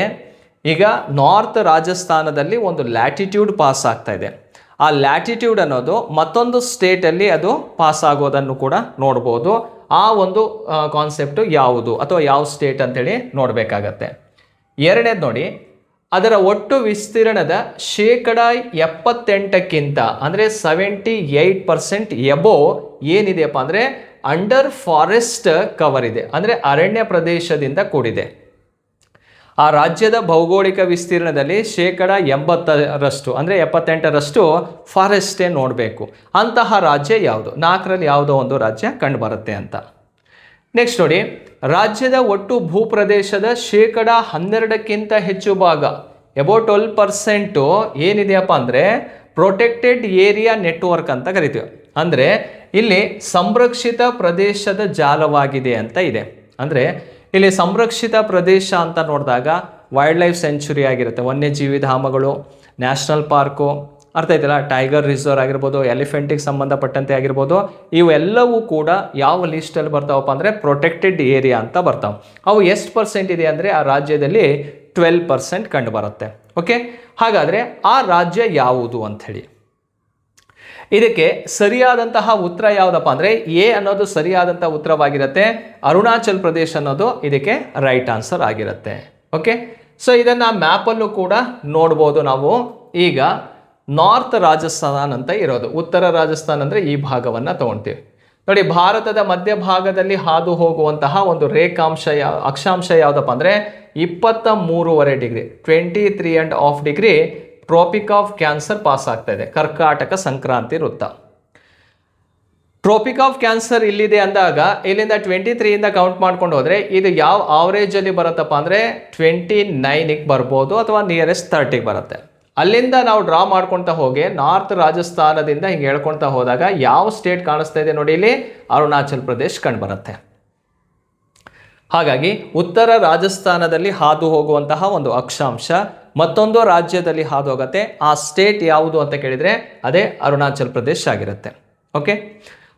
ಈಗ ನಾರ್ತ್ ರಾಜಸ್ಥಾನದಲ್ಲಿ ಒಂದು ಲ್ಯಾಟಿಟ್ಯೂಡ್ ಪಾಸ್ ಆಗ್ತಾ ಇದೆ. ಆ ಲ್ಯಾಟಿಟ್ಯೂಡ್ ಅನ್ನೋದು ಮತ್ತೊಂದು ಸ್ಟೇಟಲ್ಲಿ ಅದು ಪಾಸ್ ಆಗೋದನ್ನು ಕೂಡ ನೋಡ್ಬೋದು. ಆ ಒಂದು ಕಾನ್ಸೆಪ್ಟು ಯಾವುದು ಅಥವಾ ಯಾವ ಸ್ಟೇಟ್ ಅಂತೇಳಿ ನೋಡಬೇಕಾಗತ್ತೆ. 2ನೇದು ನೋಡಿ, ಅದರ ಒಟ್ಟು ವಿಸ್ತೀರ್ಣದ 78% ಅಂದರೆ 78% ಎಬೋವ್ ಏನಿದೆಯಪ್ಪ ಅಂದರೆ ಅಂಡರ್ ಫಾರೆಸ್ಟ್ ಕವರ್ ಇದೆ, ಅಂದರೆ ಅರಣ್ಯ ಪ್ರದೇಶದಿಂದ ಕೂಡಿದೆ. ಆ ರಾಜ್ಯದ ಭೌಗೋಳಿಕ ವಿಸ್ತೀರ್ಣದಲ್ಲಿ 80% ಅಂದರೆ 78% ಫಾರೆಸ್ಟೇ ನೋಡಬೇಕು. ಅಂತಹ ರಾಜ್ಯ ಯಾವುದು? 4ರಲ್ಲಿ ಯಾವುದೋ ಒಂದು ರಾಜ್ಯ ಕಂಡು ಬರುತ್ತೆ ಅಂತ. ನೆಕ್ಸ್ಟ್ ನೋಡಿ, ರಾಜ್ಯದ ಒಟ್ಟು ಭೂಪ್ರದೇಶದ 12% ಹೆಚ್ಚು ಭಾಗ ಅಬೌಟ್ 12% ಏನಿದೆಯಪ್ಪ ಅಂದರೆ ಪ್ರೊಟೆಕ್ಟೆಡ್ ಏರಿಯಾ ನೆಟ್ವರ್ಕ್ ಅಂತ ಕರಿತೀವಿ. ಅಂದರೆ ಇಲ್ಲಿ ಸಂರಕ್ಷಿತ ಪ್ರದೇಶದ ಜಾಲವಾಗಿದೆ ಅಂತ ಇದೆ. ಅಂದರೆ ಇಲ್ಲಿ ಸಂರಕ್ಷಿತ ಪ್ರದೇಶ ಅಂತ ನೋಡಿದಾಗ ವೈಲ್ಡ್ ಲೈಫ್ ಸೆಂಚುರಿ ಆಗಿರುತ್ತೆ, ವನ್ಯಜೀವಿ ಧಾಮಗಳು, ನ್ಯಾಷನಲ್ ಪಾರ್ಕು, ಅರ್ಥ ಆಯ್ತಲ್ಲ, ಟೈಗರ್ ರಿಸರ್ವ್ ಆಗಿರ್ಬೋದು, ಎಲಿಫೆಂಟಿಗೆ ಸಂಬಂಧಪಟ್ಟಂತೆ ಆಗಿರ್ಬೋದು, ಇವೆಲ್ಲವೂ ಕೂಡ ಯಾವ ಲಿಸ್ಟಲ್ಲಿ ಬರ್ತಾವಪ್ಪ ಅಂದರೆ ಪ್ರೊಟೆಕ್ಟೆಡ್ ಏರಿಯಾ ಅಂತ ಬರ್ತಾವೆ. ಅವು ಎಷ್ಟು % ಇದೆ ಅಂದರೆ ಆ ರಾಜ್ಯದಲ್ಲಿ 12% ಕಂಡು ಬರುತ್ತೆ. ಓಕೆ, ಹಾಗಾದರೆ ಆ ರಾಜ್ಯ ಯಾವುದು ಅಂಥೇಳಿ ಇದಕ್ಕೆ ಸರಿಯಾದಂತಹ ಉತ್ತರ ಯಾವುದಪ್ಪ ಅಂದರೆ ಎ ಅನ್ನೋದು ಸರಿಯಾದಂಥ ಉತ್ತರವಾಗಿರುತ್ತೆ. ಅರುಣಾಚಲ್ ಪ್ರದೇಶ್ ಅನ್ನೋದು ಇದಕ್ಕೆ ರೈಟ್ ಆನ್ಸರ್ ಆಗಿರುತ್ತೆ. ಓಕೆ, ಸೊ ಇದನ್ನು ಮ್ಯಾಪಲ್ಲೂ ಕೂಡ ನೋಡ್ಬೋದು ನಾವು. ಈಗ ನಾರ್ತ್ ರಾಜಸ್ಥಾನ್ ಅಂತ ಇರೋದು, ಉತ್ತರ ರಾಜಸ್ಥಾನ್ ಅಂದರೆ ಈ ಭಾಗವನ್ನು ತಗೊಳ್ತೀವಿ ನೋಡಿ. ಭಾರತದ ಮಧ್ಯಭಾಗದಲ್ಲಿ ಹಾದು ಹೋಗುವಂತಹ ಒಂದು ರೇಖಾಂಶ ಅಕ್ಷಾಂಶ ಯಾವುದಪ್ಪ ಅಂದರೆ 23.5 degree 23.5 degree trophic of cancer pass ಆಗ್ತಾ ಇದೆ, ಕರ್ಕಾಟಕ ಸಂಕ್ರಾಂತಿ ವೃತ್ತ. ಟ್ರೋಪಿಕ್ ಆಫ್ ಕ್ಯಾನ್ಸರ್ ಇಲ್ಲಿದೆ ಅಂದಾಗ ಇಲ್ಲಿಂದ 23 ಕೌಂಟ್ ಮಾಡ್ಕೊಂಡು ಹೋದರೆ ಇದು ಯಾವ ಆವರೇಜಲ್ಲಿ ಬರುತ್ತಪ್ಪ ಅಂದರೆ 29ಗೆ ಬರ್ಬೋದು ಅಥವಾ ನಿಯರೆಸ್ಟ್ 30ಗೆ ಬರುತ್ತೆ. ಅಲ್ಲಿಂದ ನಾವು ಡ್ರಾ ಮಾಡ್ಕೊಳ್ತಾ ಹೋಗಿ ನಾರ್ತ್ ರಾಜಸ್ಥಾನದಿಂದ ಹಿಂಗೆ ಹೇಳ್ಕೊಳ್ತಾ ಹೋದಾಗ ಯಾವ ಸ್ಟೇಟ್ ಕಾಣಿಸ್ತಾ ಇದೆ ನೋಡಿ, ಇಲ್ಲಿ ಅರುಣಾಚಲ್ ಪ್ರದೇಶ್ ಕಂಡು ಬರುತ್ತೆ. ಹಾಗಾಗಿ ಉತ್ತರ ರಾಜಸ್ಥಾನದಲ್ಲಿ ಹಾದು ಹೋಗುವಂತಹ ಒಂದು ಅಕ್ಷಾಂಶ ಮತ್ತೊಂದು ರಾಜ್ಯದಲ್ಲಿ ಹಾದು ಹೋಗುತ್ತೆ. ಆ ಸ್ಟೇಟ್ ಯಾವುದು ಅಂತ ಕೇಳಿದರೆ ಅದೇ ಅರುಣಾಚಲ್ ಪ್ರದೇಶ್ ಆಗಿರುತ್ತೆ. ಓಕೆ,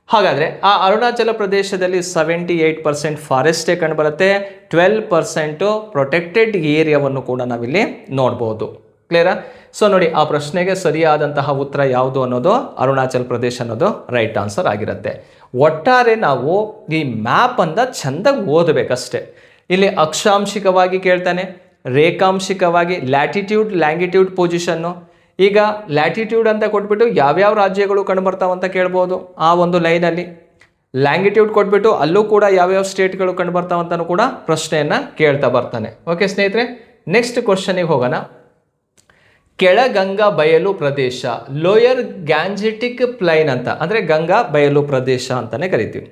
ಹಾಗಾದರೆ ಆ ಅರುಣಾಚಲ ಪ್ರದೇಶದಲ್ಲಿ 78% ಫಾರೆಸ್ಟೇ ಕಂಡು ಬರುತ್ತೆ, 12% ಪ್ರೊಟೆಕ್ಟೆಡ್ ಏರಿಯಾವನ್ನು ಕೂಡ ನಾವಿಲ್ಲಿ ನೋಡ್ಬೋದು. ಕ್ಲಿಯರಾ? ಸೊ ನೋಡಿ, ಆ ಪ್ರಶ್ನೆಗೆ ಸರಿಯಾದಂತಹ ಉತ್ತರ ಯಾವುದು ಅನ್ನೋದು ಅರುಣಾಚಲ್ ಪ್ರದೇಶ್ ಅನ್ನೋದು ರೈಟ್ ಆನ್ಸರ್ ಆಗಿರುತ್ತೆ. ಒಟ್ಟಾರೆ ನಾವು ಈ ಮ್ಯಾಪನ್ನು ಚೆಂದಾಗಿ ಓದಬೇಕಷ್ಟೆ. ಇಲ್ಲಿ ಅಕ್ಷಾಂಶಿಕವಾಗಿ ಕೇಳ್ತಾನೆ, ರೇಖಾಂಶಿಕವಾಗಿ ಲ್ಯಾಟಿಟ್ಯೂಡ್ ಲ್ಯಾಂಗಿಟ್ಯೂಡ್ ಪೊಸಿಷನ್ನು. ಈಗ ಲ್ಯಾಟಿಟ್ಯೂಡ್ ಅಂತ ಕೊಟ್ಬಿಟ್ಟು ಯಾವ್ಯಾವ ರಾಜ್ಯಗಳು ಕಂಡುಬರ್ತಾವಂತ ಕೇಳ್ಬೋದು ಆ ಒಂದು ಲೈನಲ್ಲಿ. ಲ್ಯಾಂಗಿಟ್ಯೂಡ್ ಕೊಟ್ಬಿಟ್ಟು ಅಲ್ಲೂ ಕೂಡ ಯಾವ್ಯಾವ ಸ್ಟೇಟ್ಗಳು ಕಂಡುಬರ್ತಾವಂತನೂ ಕೂಡ ಪ್ರಶ್ನೆಯನ್ನು ಕೇಳ್ತಾ ಬರ್ತಾನೆ. ಓಕೆ ಸ್ನೇಹಿತರೆ, ನೆಕ್ಸ್ಟ್ ಕ್ವಶನಿಗೆ ಹೋಗೋಣ. ಕೆಳಗಂಗಾ ಬಯಲು ಪ್ರದೇಶ, ಲೋಯರ್ ಗ್ಯಾಂಜೆಟಿಕ್ ಪ್ಲೈನ್ ಅಂತ, ಅಂದರೆ ಗಂಗಾ ಬಯಲು ಪ್ರದೇಶ ಅಂತಾನೆ ಕರಿತೀವಿ.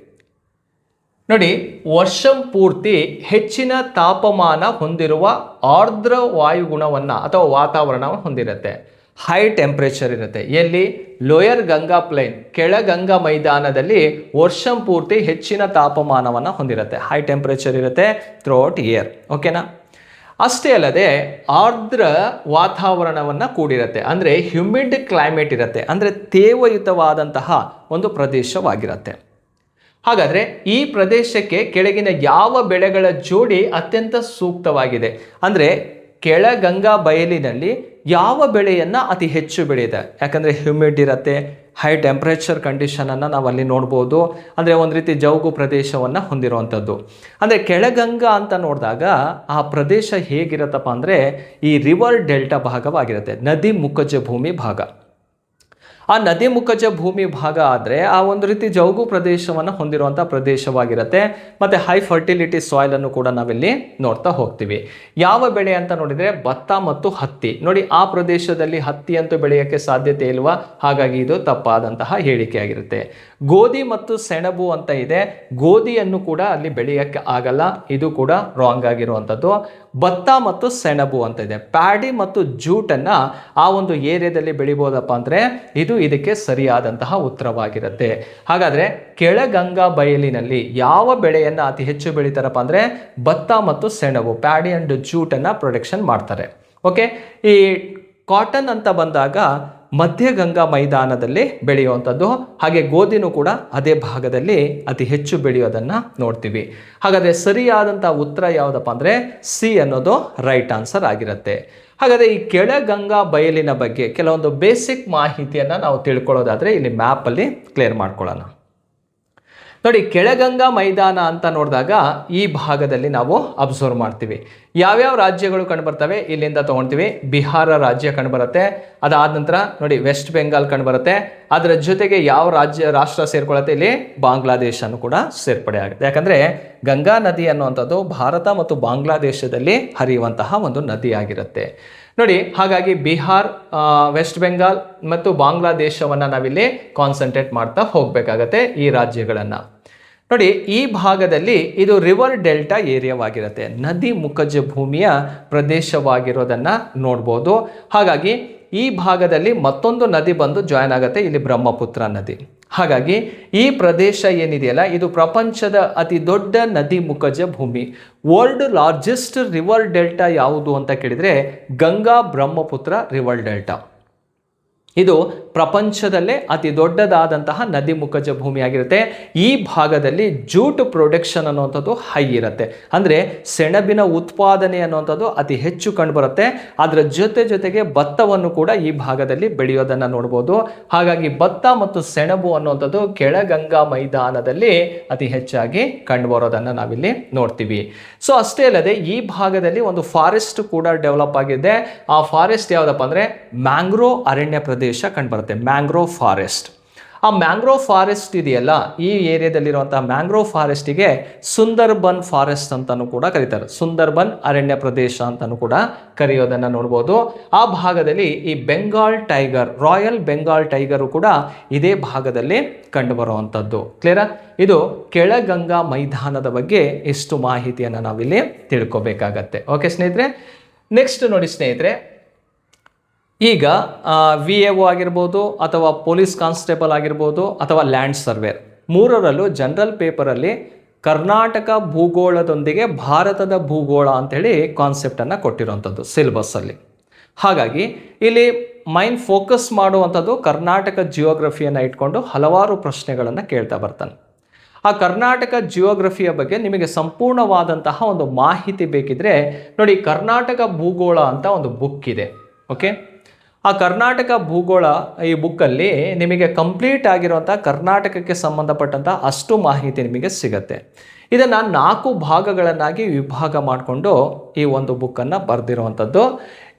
ನೋಡಿ, ವರ್ಷ ಪೂರ್ತಿ ಹೆಚ್ಚಿನ ತಾಪಮಾನ ಹೊಂದಿರುವ ಆರ್ದ್ರ ವಾಯುಗುಣವನ್ನು ಅಥವಾ ವಾತಾವರಣವನ್ನು ಹೊಂದಿರುತ್ತೆ. ಹೈ ಟೆಂಪ್ರೇಚರ್ ಇರುತ್ತೆ. ಎಲ್ಲಿ? ಲೋಯರ್ ಗಂಗಾ ಪ್ಲೈನ್, ಕೆಳಗಂಗಾ ಮೈದಾನದಲ್ಲಿ ವರ್ಷ ಪೂರ್ತಿ ಹೆಚ್ಚಿನ ತಾಪಮಾನವನ್ನು ಹೊಂದಿರುತ್ತೆ. ಹೈ ಟೆಂಪ್ರೇಚರ್ ಇರುತ್ತೆ ಥ್ರೂಔಟ್ ಇಯರ್. ಓಕೆನಾ? ಅಷ್ಟೇ ಅಲ್ಲದೆ ಆರ್ದ್ರ ವಾತಾವರಣವನ್ನು ಕೂಡಿರುತ್ತೆ. ಅಂದರೆ ಹ್ಯೂಮಿಡ್ ಕ್ಲೈಮೇಟ್ ಇರುತ್ತೆ. ಅಂದರೆ ತೇವಯುತವಾದಂತಹ ಒಂದು ಪ್ರದೇಶವಾಗಿರುತ್ತೆ. ಹಾಗಾದರೆ ಈ ಪ್ರದೇಶಕ್ಕೆ ಕೆಳಗಿನ ಯಾವ ಬೆಳೆಗಳ ಜೋಡಿ ಅತ್ಯಂತ ಸೂಕ್ತವಾಗಿದೆ? ಅಂದರೆ ಕೆಳಗಂಗಾ ಬಯಲಿನಲ್ಲಿ ಯಾವ ಬೆಳೆಯನ್ನು ಅತಿ ಹೆಚ್ಚು ಬೆಳೆಯುತ್ತೆ? ಯಾಕಂದರೆ ಹ್ಯೂಮಿಡ್ ಇರುತ್ತೆ, ಹೈ ಟೆಂಪ್ರೇಚರ್ ಕಂಡೀಷನನ್ನು ನಾವು ಅಲ್ಲಿ ನೋಡ್ಬೋದು. ಅಂದರೆ ಒಂದು ರೀತಿ ಜೌಗು ಪ್ರದೇಶವನ್ನು ಹೊಂದಿರುವಂಥದ್ದು. ಅಂದರೆ ಕೆಳಗಂಗಾ ಅಂತ ನೋಡಿದಾಗ ಆ ಪ್ರದೇಶ ಹೇಗಿರುತ್ತಪ್ಪ ಅಂದರೆ ಈ ರಿವರ್ ಡೆಲ್ಟಾ ಭಾಗವಾಗಿರುತ್ತೆ, ನದಿ ಮುಖಜ ಭೂಮಿ ಭಾಗ. ಆ ನದಿ ಮುಖಜ ಭೂಮಿ ಭಾಗ ಆದರೆ ಆ ಒಂದು ರೀತಿ ಜೌಗು ಪ್ರದೇಶವನ್ನು ಹೊಂದಿರುವಂಥ ಪ್ರದೇಶವಾಗಿರುತ್ತೆ. ಮತ್ತು ಹೈ ಫರ್ಟಿಲಿಟಿ ಸಾಯಿಲನ್ನು ಕೂಡ ನಾವಿಲ್ಲಿ ನೋಡ್ತಾ ಹೋಗ್ತೀವಿ. ಯಾವ ಬೆಳೆ ಅಂತ ನೋಡಿದರೆ ಭತ್ತ ಮತ್ತು ಹತ್ತಿ. ನೋಡಿ, ಆ ಪ್ರದೇಶದಲ್ಲಿ ಹತ್ತಿ ಅಂತೂ ಬೆಳೆಯೋಕ್ಕೆ ಸಾಧ್ಯತೆ ಇಲ್ವಾ, ಹಾಗಾಗಿ ಇದು ತಪ್ಪಾದಂತಹ ಹೇಳಿಕೆಯಾಗಿರುತ್ತೆ. ಗೋಧಿ ಮತ್ತು ಸೆಣಬು ಅಂತ ಇದೆ, ಗೋಧಿಯನ್ನು ಕೂಡ ಅಲ್ಲಿ ಬೆಳೆಯೋಕ್ಕೆ ಆಗಲ್ಲ, ಇದು ಕೂಡ ರಾಂಗ್ ಆಗಿರುವಂಥದ್ದು. ಭತ್ತ ಮತ್ತು ಸೆಣಬು ಅಂತ ಇದೆ, ಪ್ಯಾಡಿ ಮತ್ತು ಜೂಟನ್ನು ಆ ಒಂದು ಏರಿಯಾದಲ್ಲಿ ಬೆಳಿಬೋದಪ್ಪ ಅಂದರೆ ಇದು ಇದಕ್ಕೆ ಸರಿಯಾದಂತಹ ಉತ್ತರವಾಗಿರುತ್ತೆ. ಹಾಗಾದರೆ ಕೆಳಗಂಗಾ ಬಯಲಿನಲ್ಲಿ ಯಾವ ಬೆಳೆಯನ್ನು ಅತಿ ಹೆಚ್ಚು ಬೆಳೀತಾರಪ್ಪ ಅಂದರೆ ಭತ್ತ ಮತ್ತು ಸೆಣಬು, ಪ್ಯಾಡಿ ಆ್ಯಂಡ್ ಜೂಟನ್ನು ಪ್ರೊಡಕ್ಷನ್ ಮಾಡ್ತಾರೆ. ಓಕೆ, ಈ ಕಾಟನ್ ಅಂತ ಬಂದಾಗ ಮಧ್ಯಗಂಗಾ ಮೈದಾನದಲ್ಲಿ ಬೆಳೆಯುವಂಥದ್ದು. ಹಾಗೆ ಗೋಧಿನೂ ಕೂಡ ಅದೇ ಭಾಗದಲ್ಲಿ ಅತಿ ಹೆಚ್ಚು ಬೆಳೆಯೋದನ್ನು ನೋಡ್ತೀವಿ. ಹಾಗಾದರೆ ಸರಿಯಾದಂಥ ಉತ್ತರ ಯಾವುದಪ್ಪ ಅಂದರೆ ಸಿ ಅನ್ನೋದು ರೈಟ್ ಆನ್ಸರ್ ಆಗಿರುತ್ತೆ. ಹಾಗಾದರೆ ಈ ಕೆಳಗಂಗಾ ಬಯಲಿನ ಬಗ್ಗೆ ಕೆಲವೊಂದು ಬೇಸಿಕ್ ಮಾಹಿತಿಯನ್ನು ನಾವು ತಿಳ್ಕೊಳ್ಳೋದಾದರೆ ಇಲ್ಲಿ ಮ್ಯಾಪಲ್ಲಿ ಕ್ಲಿಯರ್ ಮಾಡ್ಕೊಳ್ಳೋಣ. ನೋಡಿ, ಕೆಳಗಂಗಾ ಮೈದಾನ ಅಂತ ನೋಡಿದಾಗ ಈ ಭಾಗದಲ್ಲಿ ನಾವು ಅಬ್ಸರ್ವ್ ಮಾಡ್ತೀವಿ. ಯಾವ್ಯಾವ ರಾಜ್ಯಗಳು ಕಂಡುಬರ್ತವೆ ಇಲ್ಲಿಂದ ತೊಗೊಳ್ತೀವಿ. ಬಿಹಾರ ರಾಜ್ಯ ಕಂಡುಬರುತ್ತೆ. ಅದಾದ ನಂತರ ನೋಡಿ ವೆಸ್ಟ್ ಬೆಂಗಾಲ್ ಕಂಡುಬರುತ್ತೆ. ಅದರ ಜೊತೆಗೆ ಯಾವ ರಾಷ್ಟ್ರ ಸೇರ್ಕೊಳ್ಳುತ್ತೆ? ಇಲ್ಲಿ ಬಾಂಗ್ಲಾದೇಶನು ಕೂಡ ಸೇರ್ಪಡೆ ಆಗುತ್ತೆ. ಯಾಕಂದರೆ ಗಂಗಾ ನದಿ ಅನ್ನುವಂಥದ್ದು ಭಾರತ ಮತ್ತು ಬಾಂಗ್ಲಾದೇಶದಲ್ಲಿ ಹರಿಯುವಂತಹ ಒಂದು ನದಿ ಆಗಿರುತ್ತೆ. ನೋಡಿ, ಹಾಗಾಗಿ ಬಿಹಾರ್, ವೆಸ್ಟ್ ಬೆಂಗಾಲ್ ಮತ್ತು ಬಾಂಗ್ಲಾದೇಶವನ್ನು ನಾವಿಲ್ಲಿ ಕಾನ್ಸಂಟ್ರೇಟ್ ಮಾಡ್ತಾ ಹೋಗಬೇಕಾಗತ್ತೆ, ಈ ರಾಜ್ಯಗಳನ್ನು. ನೋಡಿ, ಈ ಭಾಗದಲ್ಲಿ ಇದು ರಿವರ್ ಡೆಲ್ಟಾ ಏರಿಯಾವಾಗಿರುತ್ತೆ, ನದಿ ಮುಖಜ ಭೂಮಿಯ ಪ್ರದೇಶವಾಗಿರೋದನ್ನು ನೋಡ್ಬೋದು. ಹಾಗಾಗಿ ಈ ಭಾಗದಲ್ಲಿ ಮತ್ತೊಂದು ನದಿ ಬಂದು ಜಾಯ್ನ್ ಆಗುತ್ತೆ, ಇಲ್ಲಿ ಬ್ರಹ್ಮಪುತ್ರ ನದಿ. ಹಾಗಾಗಿ ಈ ಪ್ರದೇಶ ಏನಿದೆಯಲ್ಲ ಇದು ಪ್ರಪಂಚದ ಅತಿ ದೊಡ್ಡ ನದಿ ಮುಖಜ ಭೂಮಿ. ವರ್ಲ್ಡ್ ಲಾರ್ಜೆಸ್ಟ್ ರಿವರ್ ಡೆಲ್ಟಾ ಯಾವುದು ಅಂತ ಕೇಳಿದರೆ ಗಂಗಾ ಬ್ರಹ್ಮಪುತ್ರ ರಿವರ್ ಡೆಲ್ಟಾ. ಇದು ಪ್ರಪಂಚದಲ್ಲೇ ಅತಿ ದೊಡ್ಡದಾದಂತಹ ನದಿ ಮುಖಜ ಭೂಮಿಯಾಗಿರುತ್ತೆ. ಈ ಭಾಗದಲ್ಲಿ ಜೂಟ್ ಪ್ರೊಡಕ್ಷನ್ ಅನ್ನುವಂಥದ್ದು ಹೈ ಇರುತ್ತೆ. ಅಂದರೆ ಸೆಣಬಿನ ಉತ್ಪಾದನೆ ಅನ್ನುವಂಥದ್ದು ಅತಿ ಹೆಚ್ಚು ಕಂಡುಬರುತ್ತೆ. ಅದರ ಜೊತೆಗೆ ಭತ್ತವನ್ನು ಕೂಡ ಈ ಭಾಗದಲ್ಲಿ ಬೆಳೆಯೋದನ್ನು ನೋಡ್ಬೋದು. ಹಾಗಾಗಿ ಭತ್ತ ಮತ್ತು ಸೆಣಬು ಅನ್ನುವಂಥದ್ದು ಕೆಳಗಂಗಾ ಮೈದಾನದಲ್ಲಿ ಅತಿ ಹೆಚ್ಚಾಗಿ ಕಂಡುಬರೋದನ್ನು ನಾವಿಲ್ಲಿ ನೋಡ್ತೀವಿ. ಸೊ ಅಷ್ಟೇ ಅಲ್ಲದೆ ಈ ಭಾಗದಲ್ಲಿ ಒಂದು ಫಾರೆಸ್ಟ್ ಕೂಡ ಡೆವಲಪ್ ಆಗಿದೆ. ಆ ಫಾರೆಸ್ಟ್ ಯಾವುದಪ್ಪ ಅಂದರೆ ಮ್ಯಾಂಗ್ರೋವ್ ಅರಣ್ಯ ಪ್ರದೇಶ ಕಂಡುಬರುತ್ತೆ, ಮ್ಯಾಂಗ್ರೋವ್ ಫಾರೆಸ್ಟ್. ಆ ಮ್ಯಾಂಗ್ರೋವ್ ಫಾರೆಸ್ಟ್ ಇದೆಯಲ್ಲ, ಈ ಏರಿಯಾದಲ್ಲಿರುವಂತಹ ಮ್ಯಾಂಗ್ರೋವ್ ಫಾರೆಸ್ಟಿಗೆ ಸುಂದರ್ಬನ್ ಫಾರೆಸ್ಟ್ ಅಂತಾನು ಕೂಡ ಕರೀತಾರೆ, ಸುಂದರ್ಬನ್ ಅರಣ್ಯ ಪ್ರದೇಶ ಅಂತಾನು ಕೂಡ ಕರೆಯೋದನ್ನು ನೋಡ್ಬೋದು. ಆ ಭಾಗದಲ್ಲಿ ಈ Bengal tiger, royal Bengal tiger ಕೂಡ ಇದೇ ಭಾಗದಲ್ಲಿ ಕಂಡುಬರುವಂಥದ್ದು. ಕ್ಲಿಯರಾ? ಇದು ಕೆಳಗಂಗಾ ಮೈದಾನದ ಬಗ್ಗೆ ಎಷ್ಟು ಮಾಹಿತಿಯನ್ನು ನಾವಿಲ್ಲಿ ತಿಳ್ಕೊಬೇಕಾಗತ್ತೆ. ಓಕೆ ಸ್ನೇಹಿತರೆ, ನೆಕ್ಸ್ಟ್ ನೋಡಿ ಸ್ನೇಹಿತರೆ, ಈಗ VAO ಆಗಿರ್ಬೋದು ಅಥವಾ ಪೊಲೀಸ್ ಕಾನ್ಸ್ಟೇಬಲ್ ಆಗಿರ್ಬೋದು ಅಥವಾ ಲ್ಯಾಂಡ್ ಸರ್ವೇರ್, ಮೂರರಲ್ಲೂ ಜನರಲ್ ಪೇಪರಲ್ಲಿ ಕರ್ನಾಟಕ ಭೂಗೋಳದೊಂದಿಗೆ ಭಾರತದ ಭೂಗೋಳ ಅಂಥೇಳಿ ಕಾನ್ಸೆಪ್ಟನ್ನು ಕೊಟ್ಟಿರುವಂಥದ್ದು ಸಿಲೆಬಸ್ಸಲ್ಲಿ. ಹಾಗಾಗಿ ಇಲ್ಲಿ ಮೈಂಡ್ ಫೋಕಸ್ ಮಾಡುವಂಥದ್ದು ಕರ್ನಾಟಕ ಜಿಯೋಗ್ರಫಿಯನ್ನು ಇಟ್ಕೊಂಡು ಹಲವಾರು ಪ್ರಶ್ನೆಗಳನ್ನು ಕೇಳ್ತಾ ಬರ್ತಾನೆ. ಆ ಕರ್ನಾಟಕ ಜಿಯೋಗ್ರಫಿಯ ಬಗ್ಗೆ ನಿಮಗೆ ಸಂಪೂರ್ಣವಾದಂತಹ ಒಂದು ಮಾಹಿತಿ ಬೇಕಿದ್ರೆ ನೋಡಿ, ಕರ್ನಾಟಕ ಭೂಗೋಳ ಅಂತ ಒಂದು ಬುಕ್ ಇದೆ. ಓಕೆ, ಆ ಕರ್ನಾಟಕ ಭೂಗೋಳ ಈ ಬುಕ್ಕಲ್ಲಿ ನಿಮಗೆ ಕಂಪ್ಲೀಟ್ ಆಗಿರುವಂಥ ಕರ್ನಾಟಕಕ್ಕೆ ಸಂಬಂಧಪಟ್ಟಂಥ ಅಷ್ಟು ಮಾಹಿತಿ ನಿಮಗೆ ಸಿಗುತ್ತೆ. ಇದನ್ನು 4 ಭಾಗಗಳನ್ನಾಗಿ ವಿಭಾಗ ಮಾಡಿಕೊಂಡು ಈ ಒಂದು ಬುಕ್ಕನ್ನು ಬರೆದಿರುವಂಥದ್ದು.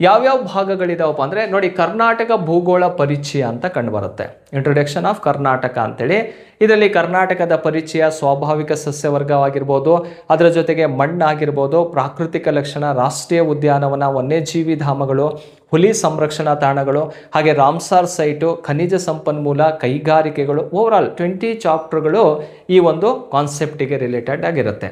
ಯಾವ್ಯಾವ ಭಾಗಗಳಿದಾವಪ್ಪ ಅಂದರೆ ನೋಡಿ, ಕರ್ನಾಟಕ ಭೂಗೋಳ ಪರಿಚಯ ಅಂತ ಕಂಡುಬರುತ್ತೆ. ಇಂಟ್ರೊಡಕ್ಷನ್ ಆಫ್ ಕರ್ನಾಟಕ ಅಂತೇಳಿ ಇದರಲ್ಲಿ ಕರ್ನಾಟಕದ ಪರಿಚಯ, ಸ್ವಾಭಾವಿಕ ಸಸ್ಯವರ್ಗವಾಗಿರ್ಬೋದು, ಅದರ ಜೊತೆಗೆ ಮಣ್ಣಾಗಿರ್ಬೋದು, ಪ್ರಾಕೃತಿಕ ಲಕ್ಷಣ, ರಾಷ್ಟ್ರೀಯ ಉದ್ಯಾನವನ, ವನ್ಯಜೀವಿ ಧಾಮಗಳು, ಹುಲಿ ಸಂರಕ್ಷಣಾ ತಾಣಗಳು, ಹಾಗೆ ರಾಮ್ಸಾರ್ ಸೈಟು, ಖನಿಜ ಸಂಪನ್ಮೂಲ, ಕೈಗಾರಿಕೆಗಳು, ಓವರಾಲ್ 20 ಚಾಪ್ಟರ್ಗಳು ಈ ಒಂದು ಕಾನ್ಸೆಪ್ಟಿಗೆ ರಿಲೇಟೆಡ್ ಆಗಿರುತ್ತೆ.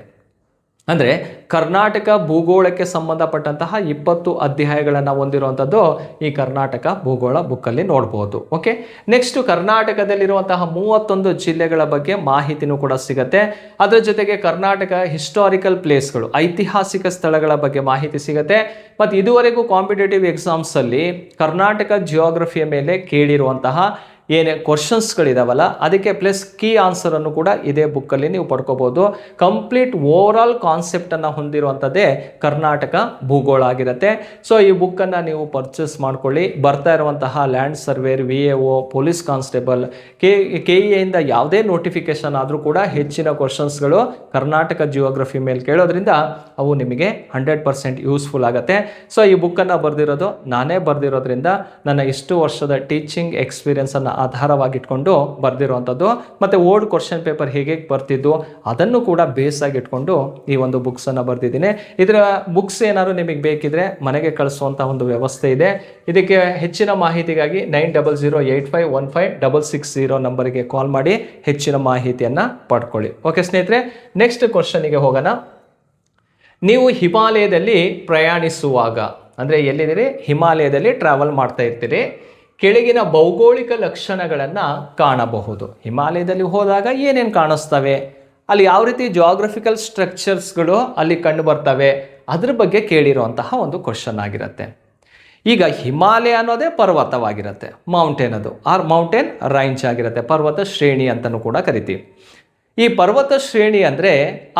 ಅಂದರೆ ಕರ್ನಾಟಕ ಭೂಗೋಳಕ್ಕೆ ಸಂಬಂಧಪಟ್ಟಂತಹ 20 ಅಧ್ಯಾಯಗಳನ್ನು ಹೊಂದಿರುವಂಥದ್ದು ಈ ಕರ್ನಾಟಕ ಭೂಗೋಳ ಬುಕ್ಕಲ್ಲಿ ನೋಡ್ಬೋದು. ಓಕೆ, ನೆಕ್ಸ್ಟ್ ಕರ್ನಾಟಕದಲ್ಲಿರುವಂತಹ 31 ಜಿಲ್ಲೆಗಳ ಬಗ್ಗೆ ಮಾಹಿತಿನೂ ಕೂಡ ಸಿಗುತ್ತೆ. ಅದರ ಜೊತೆಗೆ ಕರ್ನಾಟಕ ಹಿಸ್ಟಾರಿಕಲ್ ಪ್ಲೇಸ್ಗಳು, ಐತಿಹಾಸಿಕ ಸ್ಥಳಗಳ ಬಗ್ಗೆ ಮಾಹಿತಿ ಸಿಗುತ್ತೆ. ಮತ್ತು ಇದುವರೆಗೂ ಕಾಂಪಿಟೇಟಿವ್ ಎಕ್ಸಾಮ್ಸಲ್ಲಿ ಕರ್ನಾಟಕ ಜಿಯೋಗ್ರಫಿಯ ಮೇಲೆ ಕೇಳಿರುವಂತಹ ಏನೇ ಕ್ವಶನ್ಸ್ಗಳಿದಾವಲ್ಲ ಅದಕ್ಕೆ ಪ್ಲಸ್ ಕೀ ಆನ್ಸರನ್ನು ಕೂಡ ಇದೇ ಬುಕ್ಕಲ್ಲಿ ನೀವು ಪಡ್ಕೋಬೋದು. ಕಂಪ್ಲೀಟ್ ಓವರಾಲ್ ಕಾನ್ಸೆಪ್ಟನ್ನು ಹೊಂದಿರುವಂಥದ್ದೇ ಕರ್ನಾಟಕ ಭೂಗೋಳ ಆಗಿರುತ್ತೆ. ಸೊ ಈ ಬುಕ್ಕನ್ನು ನೀವು ಪರ್ಚೇಸ್ ಮಾಡ್ಕೊಳ್ಳಿ. ಬರ್ತಾ ಇರುವಂತಹ land surveyor, VAO, police constable, KEಯಿಂದ ಯಾವುದೇ ನೋಟಿಫಿಕೇಶನ್ ಆದರೂ ಕೂಡ ಹೆಚ್ಚಿನ ಕ್ವಶನ್ಸ್ಗಳು ಕರ್ನಾಟಕ ಜಿಯೋಗ್ರಫಿ ಮೇಲೆ ಕೇಳೋದ್ರಿಂದ ಅವು ನಿಮಗೆ 100% ಯೂಸ್ಫುಲ್ ಆಗುತ್ತೆ. ಸೊ ಈ ಬುಕ್ಕನ್ನು ಬರೆದಿರೋದು ನಾನೇ ಬರೆದಿರೋದ್ರಿಂದ ನನ್ನ ಇಷ್ಟು ವರ್ಷದ ಟೀಚಿಂಗ್ ಎಕ್ಸ್ಪೀರಿಯನ್ಸನ್ನು ಆಧಾರವಾಗಿಟ್ಕೊಂಡು ಬರೆದಿರುವಂಥದ್ದು. ಮತ್ತು ಓಲ್ಡ್ ಕ್ವಶನ್ ಪೇಪರ್ ಹೇಗೆ ಬರ್ತಿದ್ದು ಅದನ್ನು ಕೂಡ ಬೇಸ್ ಆಗಿ ಇಟ್ಕೊಂಡು ಈ ಒಂದು ಬುಕ್ಸನ್ನು ಬರೆದಿದ್ದೀನಿ. ಇದರ ಬುಕ್ಸ್ ಏನಾದ್ರು ನಿಮಗೆ ಬೇಕಿದ್ರೆ ಮನೆಗೆ ಕಳಿಸುವಂಥ ಒಂದು ವ್ಯವಸ್ಥೆ ಇದೆ. ಇದಕ್ಕೆ ಹೆಚ್ಚಿನ ಮಾಹಿತಿಗಾಗಿ 9008515660 ನಂಬರಿಗೆ ಕಾಲ್ ಮಾಡಿ ಹೆಚ್ಚಿನ ಮಾಹಿತಿಯನ್ನು ಪಡ್ಕೊಳ್ಳಿ. ಓಕೆ ಸ್ನೇಹಿತರೆ, ನೆಕ್ಸ್ಟ್ ಕ್ವಶನಿಗೆ ಹೋಗೋಣ. ನೀವು ಹಿಮಾಲಯದಲ್ಲಿ ಪ್ರಯಾಣಿಸುವಾಗ, ಅಂದರೆ ಎಲ್ಲಿದ್ದೀರಿ, ಹಿಮಾಲಯದಲ್ಲಿ ಟ್ರಾವೆಲ್ ಮಾಡ್ತಾ ಇರ್ತೀರಿ, ಕೆಳಗಿನ ಭೌಗೋಳಿಕ ಲಕ್ಷಣಗಳನ್ನು ಕಾಣಬಹುದು. ಹಿಮಾಲಯದಲ್ಲಿ ಹೋದಾಗ ಏನೇನು ಕಾಣಿಸ್ತವೆ, ಅಲ್ಲಿ ಯಾವ ರೀತಿ ಜಿಯೋಗ್ರಫಿಕಲ್ ಸ್ಟ್ರಕ್ಚರ್ಸ್ಗಳು ಅಲ್ಲಿ ಕಂಡು ಬರ್ತವೆ, ಅದ್ರ ಬಗ್ಗೆ ಕೇಳಿರುವಂತಹ ಒಂದು ಕ್ವಶನ್ ಆಗಿರುತ್ತೆ. ಈಗ ಹಿಮಾಲಯ ಅನ್ನೋದೇ ಪರ್ವತವಾಗಿರುತ್ತೆ, ಮೌಂಟೇನ್ ಅದು ಮೌಂಟೇನ್ ರೇಂಜ್ ಆಗಿರುತ್ತೆ, ಪರ್ವತ ಶ್ರೇಣಿ ಅಂತಲೂ ಕೂಡ ಕರಿತೀವಿ. ಈ ಪರ್ವತ ಶ್ರೇಣಿ ಅಂದರೆ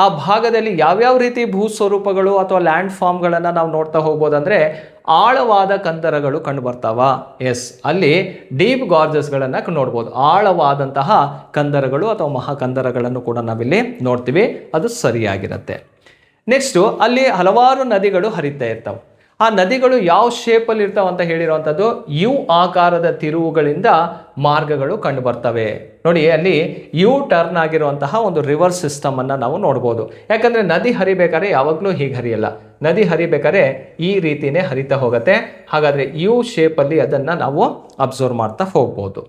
ಆ ಭಾಗದಲ್ಲಿ ಯಾವ್ಯಾವ ರೀತಿ ಭೂ ಸ್ವರೂಪಗಳು ಅಥವಾ ಲ್ಯಾಂಡ್ ಫಾರ್ಮ್ಗಳನ್ನು ನಾವು ನೋಡ್ತಾ ಹೋಗ್ಬೋದಂದರೆ ಆಳವಾದ ಕಂದರಗಳು ಕಂಡು ಬರ್ತಾವ. ಎಸ್, ಅಲ್ಲಿ ಡೀಪ್ ಗಾರ್ಜಸ್ಗಳನ್ನು ನೋಡ್ಬೋದು. ಆಳವಾದಂತಹ ಕಂದರಗಳು ಅಥವಾ ಮಹಾಕಂದರಗಳನ್ನು ಕೂಡ ನಾವಿಲ್ಲಿ ನೋಡ್ತೀವಿ, ಅದು ಸರಿಯಾಗಿರುತ್ತೆ. ನೆಕ್ಸ್ಟು ಅಲ್ಲಿ ಹಲವಾರು ನದಿಗಳು ಹರಿತಾ ಇರ್ತವೆ. ಆ ನದಿಗಳು ಯಾವ ಶೇಪಲ್ಲಿ ಇರ್ತಾವೆ ಅಂತ ಹೇಳಿರುವಂಥದ್ದು ಯು ಆಕಾರದ ತಿರುವುಗಳಿಂದ ಮಾರ್ಗಗಳು ಕಂಡು ಬರ್ತವೆ. ನೋಡಿ, ಅಲ್ಲಿ ಯು ಟರ್ನ್ ಆಗಿರುವಂತಹ ಒಂದು ರಿವರ್ ಸಿಸ್ಟಮನ್ನು ನಾವು ನೋಡ್ಬೋದು. ಯಾಕಂದರೆ ನದಿ ಹರಿಬೇಕಾದ್ರೆ ಯಾವಾಗಲೂ ಹೀಗೆ ಹರಿಯಲ್ಲ, ನದಿ ಹರಿಬೇಕಾದ್ರೆ ಈ ರೀತಿಯೇ ಹರಿತಾ ಹೋಗುತ್ತೆ. ಹಾಗಾದರೆ ಯು ಶೇಪಲ್ಲಿ ಅದನ್ನು ನಾವು ಅಬ್ಸರ್ವ್ ಮಾಡ್ತಾ ಹೋಗ್ಬೋದು.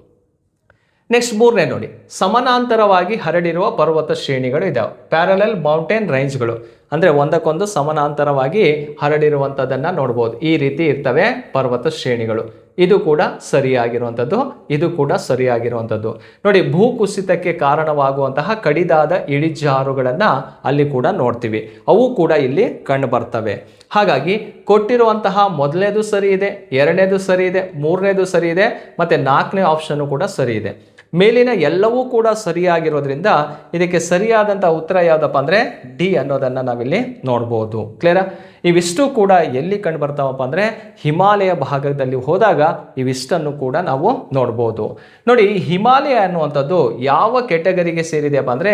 ನೆಕ್ಸ್ಟ್ ಮೂರನೇ ನೋಡಿ, ಸಮಾನಾಂತರವಾಗಿ ಹರಡಿರುವ ಪರ್ವತ ಶ್ರೇಣಿಗಳು ಇದಾವೆ. ಪ್ಯಾರಲಲ್ ಮೌಂಟೇನ್ ರೇಂಜ್ಗಳು ಅಂದರೆ ಒಂದಕ್ಕೊಂದು ಸಮಾನಾಂತರವಾಗಿ ಹರಡಿರುವಂಥದ್ದನ್ನು ನೋಡ್ಬೋದು. ಈ ರೀತಿ ಇರ್ತವೆ ಪರ್ವತ ಶ್ರೇಣಿಗಳು. ಇದು ಕೂಡ ಸರಿಯಾಗಿರುವಂಥದ್ದು, ಇದು ಕೂಡ ಸರಿಯಾಗಿರುವಂಥದ್ದು. ನೋಡಿ, ಭೂಕುಸಿತಕ್ಕೆ ಕಾರಣವಾಗುವಂತಹ ಕಡಿದಾದ ಇಳಿಜಾರುಗಳನ್ನು ಅಲ್ಲಿ ಕೂಡ ನೋಡ್ತೀವಿ, ಅವು ಕೂಡ ಇಲ್ಲಿ ಕಂಡು ಬರ್ತವೆ. ಹಾಗಾಗಿ ಕೊಟ್ಟಿರುವಂತಹ ಮೊದಲನೇದು ಸರಿ ಇದೆ, ಎರಡನೇದು ಸರಿ ಇದೆ, ಮೂರನೇದು ಸರಿ ಇದೆ, ಮತ್ತು ನಾಲ್ಕನೇ ಆಪ್ಷನ್ನು ಕೂಡ ಸರಿ ಇದೆ. ಮೇಲಿನ ಎಲ್ಲವೂ ಕೂಡ ಸರಿಯಾಗಿರೋದ್ರಿಂದ ಇದಕ್ಕೆ ಸರಿಯಾದಂಥ ಉತ್ತರ ಯಾವುದಪ್ಪ ಅಂದರೆ ಡಿ ಅನ್ನೋದನ್ನು ನಾವಿಲ್ಲಿ ನೋಡ್ಬೋದು. ಕ್ಲಿಯರಾ? ಇವಿಷ್ಟು ಕೂಡ ಎಲ್ಲಿ ಕಂಡು ಬರ್ತಾವಪ್ಪ ಅಂದರೆ ಹಿಮಾಲಯ ಭಾಗದಲ್ಲಿ ಹೋದಾಗ ಇವಿಷ್ಟನ್ನು ಕೂಡ ನಾವು ನೋಡ್ಬೋದು. ನೋಡಿ, ಹಿಮಾಲಯ ಅನ್ನುವಂಥದ್ದು ಯಾವ ಕೆಟಗರಿಗೆ ಸೇರಿದೆಯಪ್ಪ ಅಂದರೆ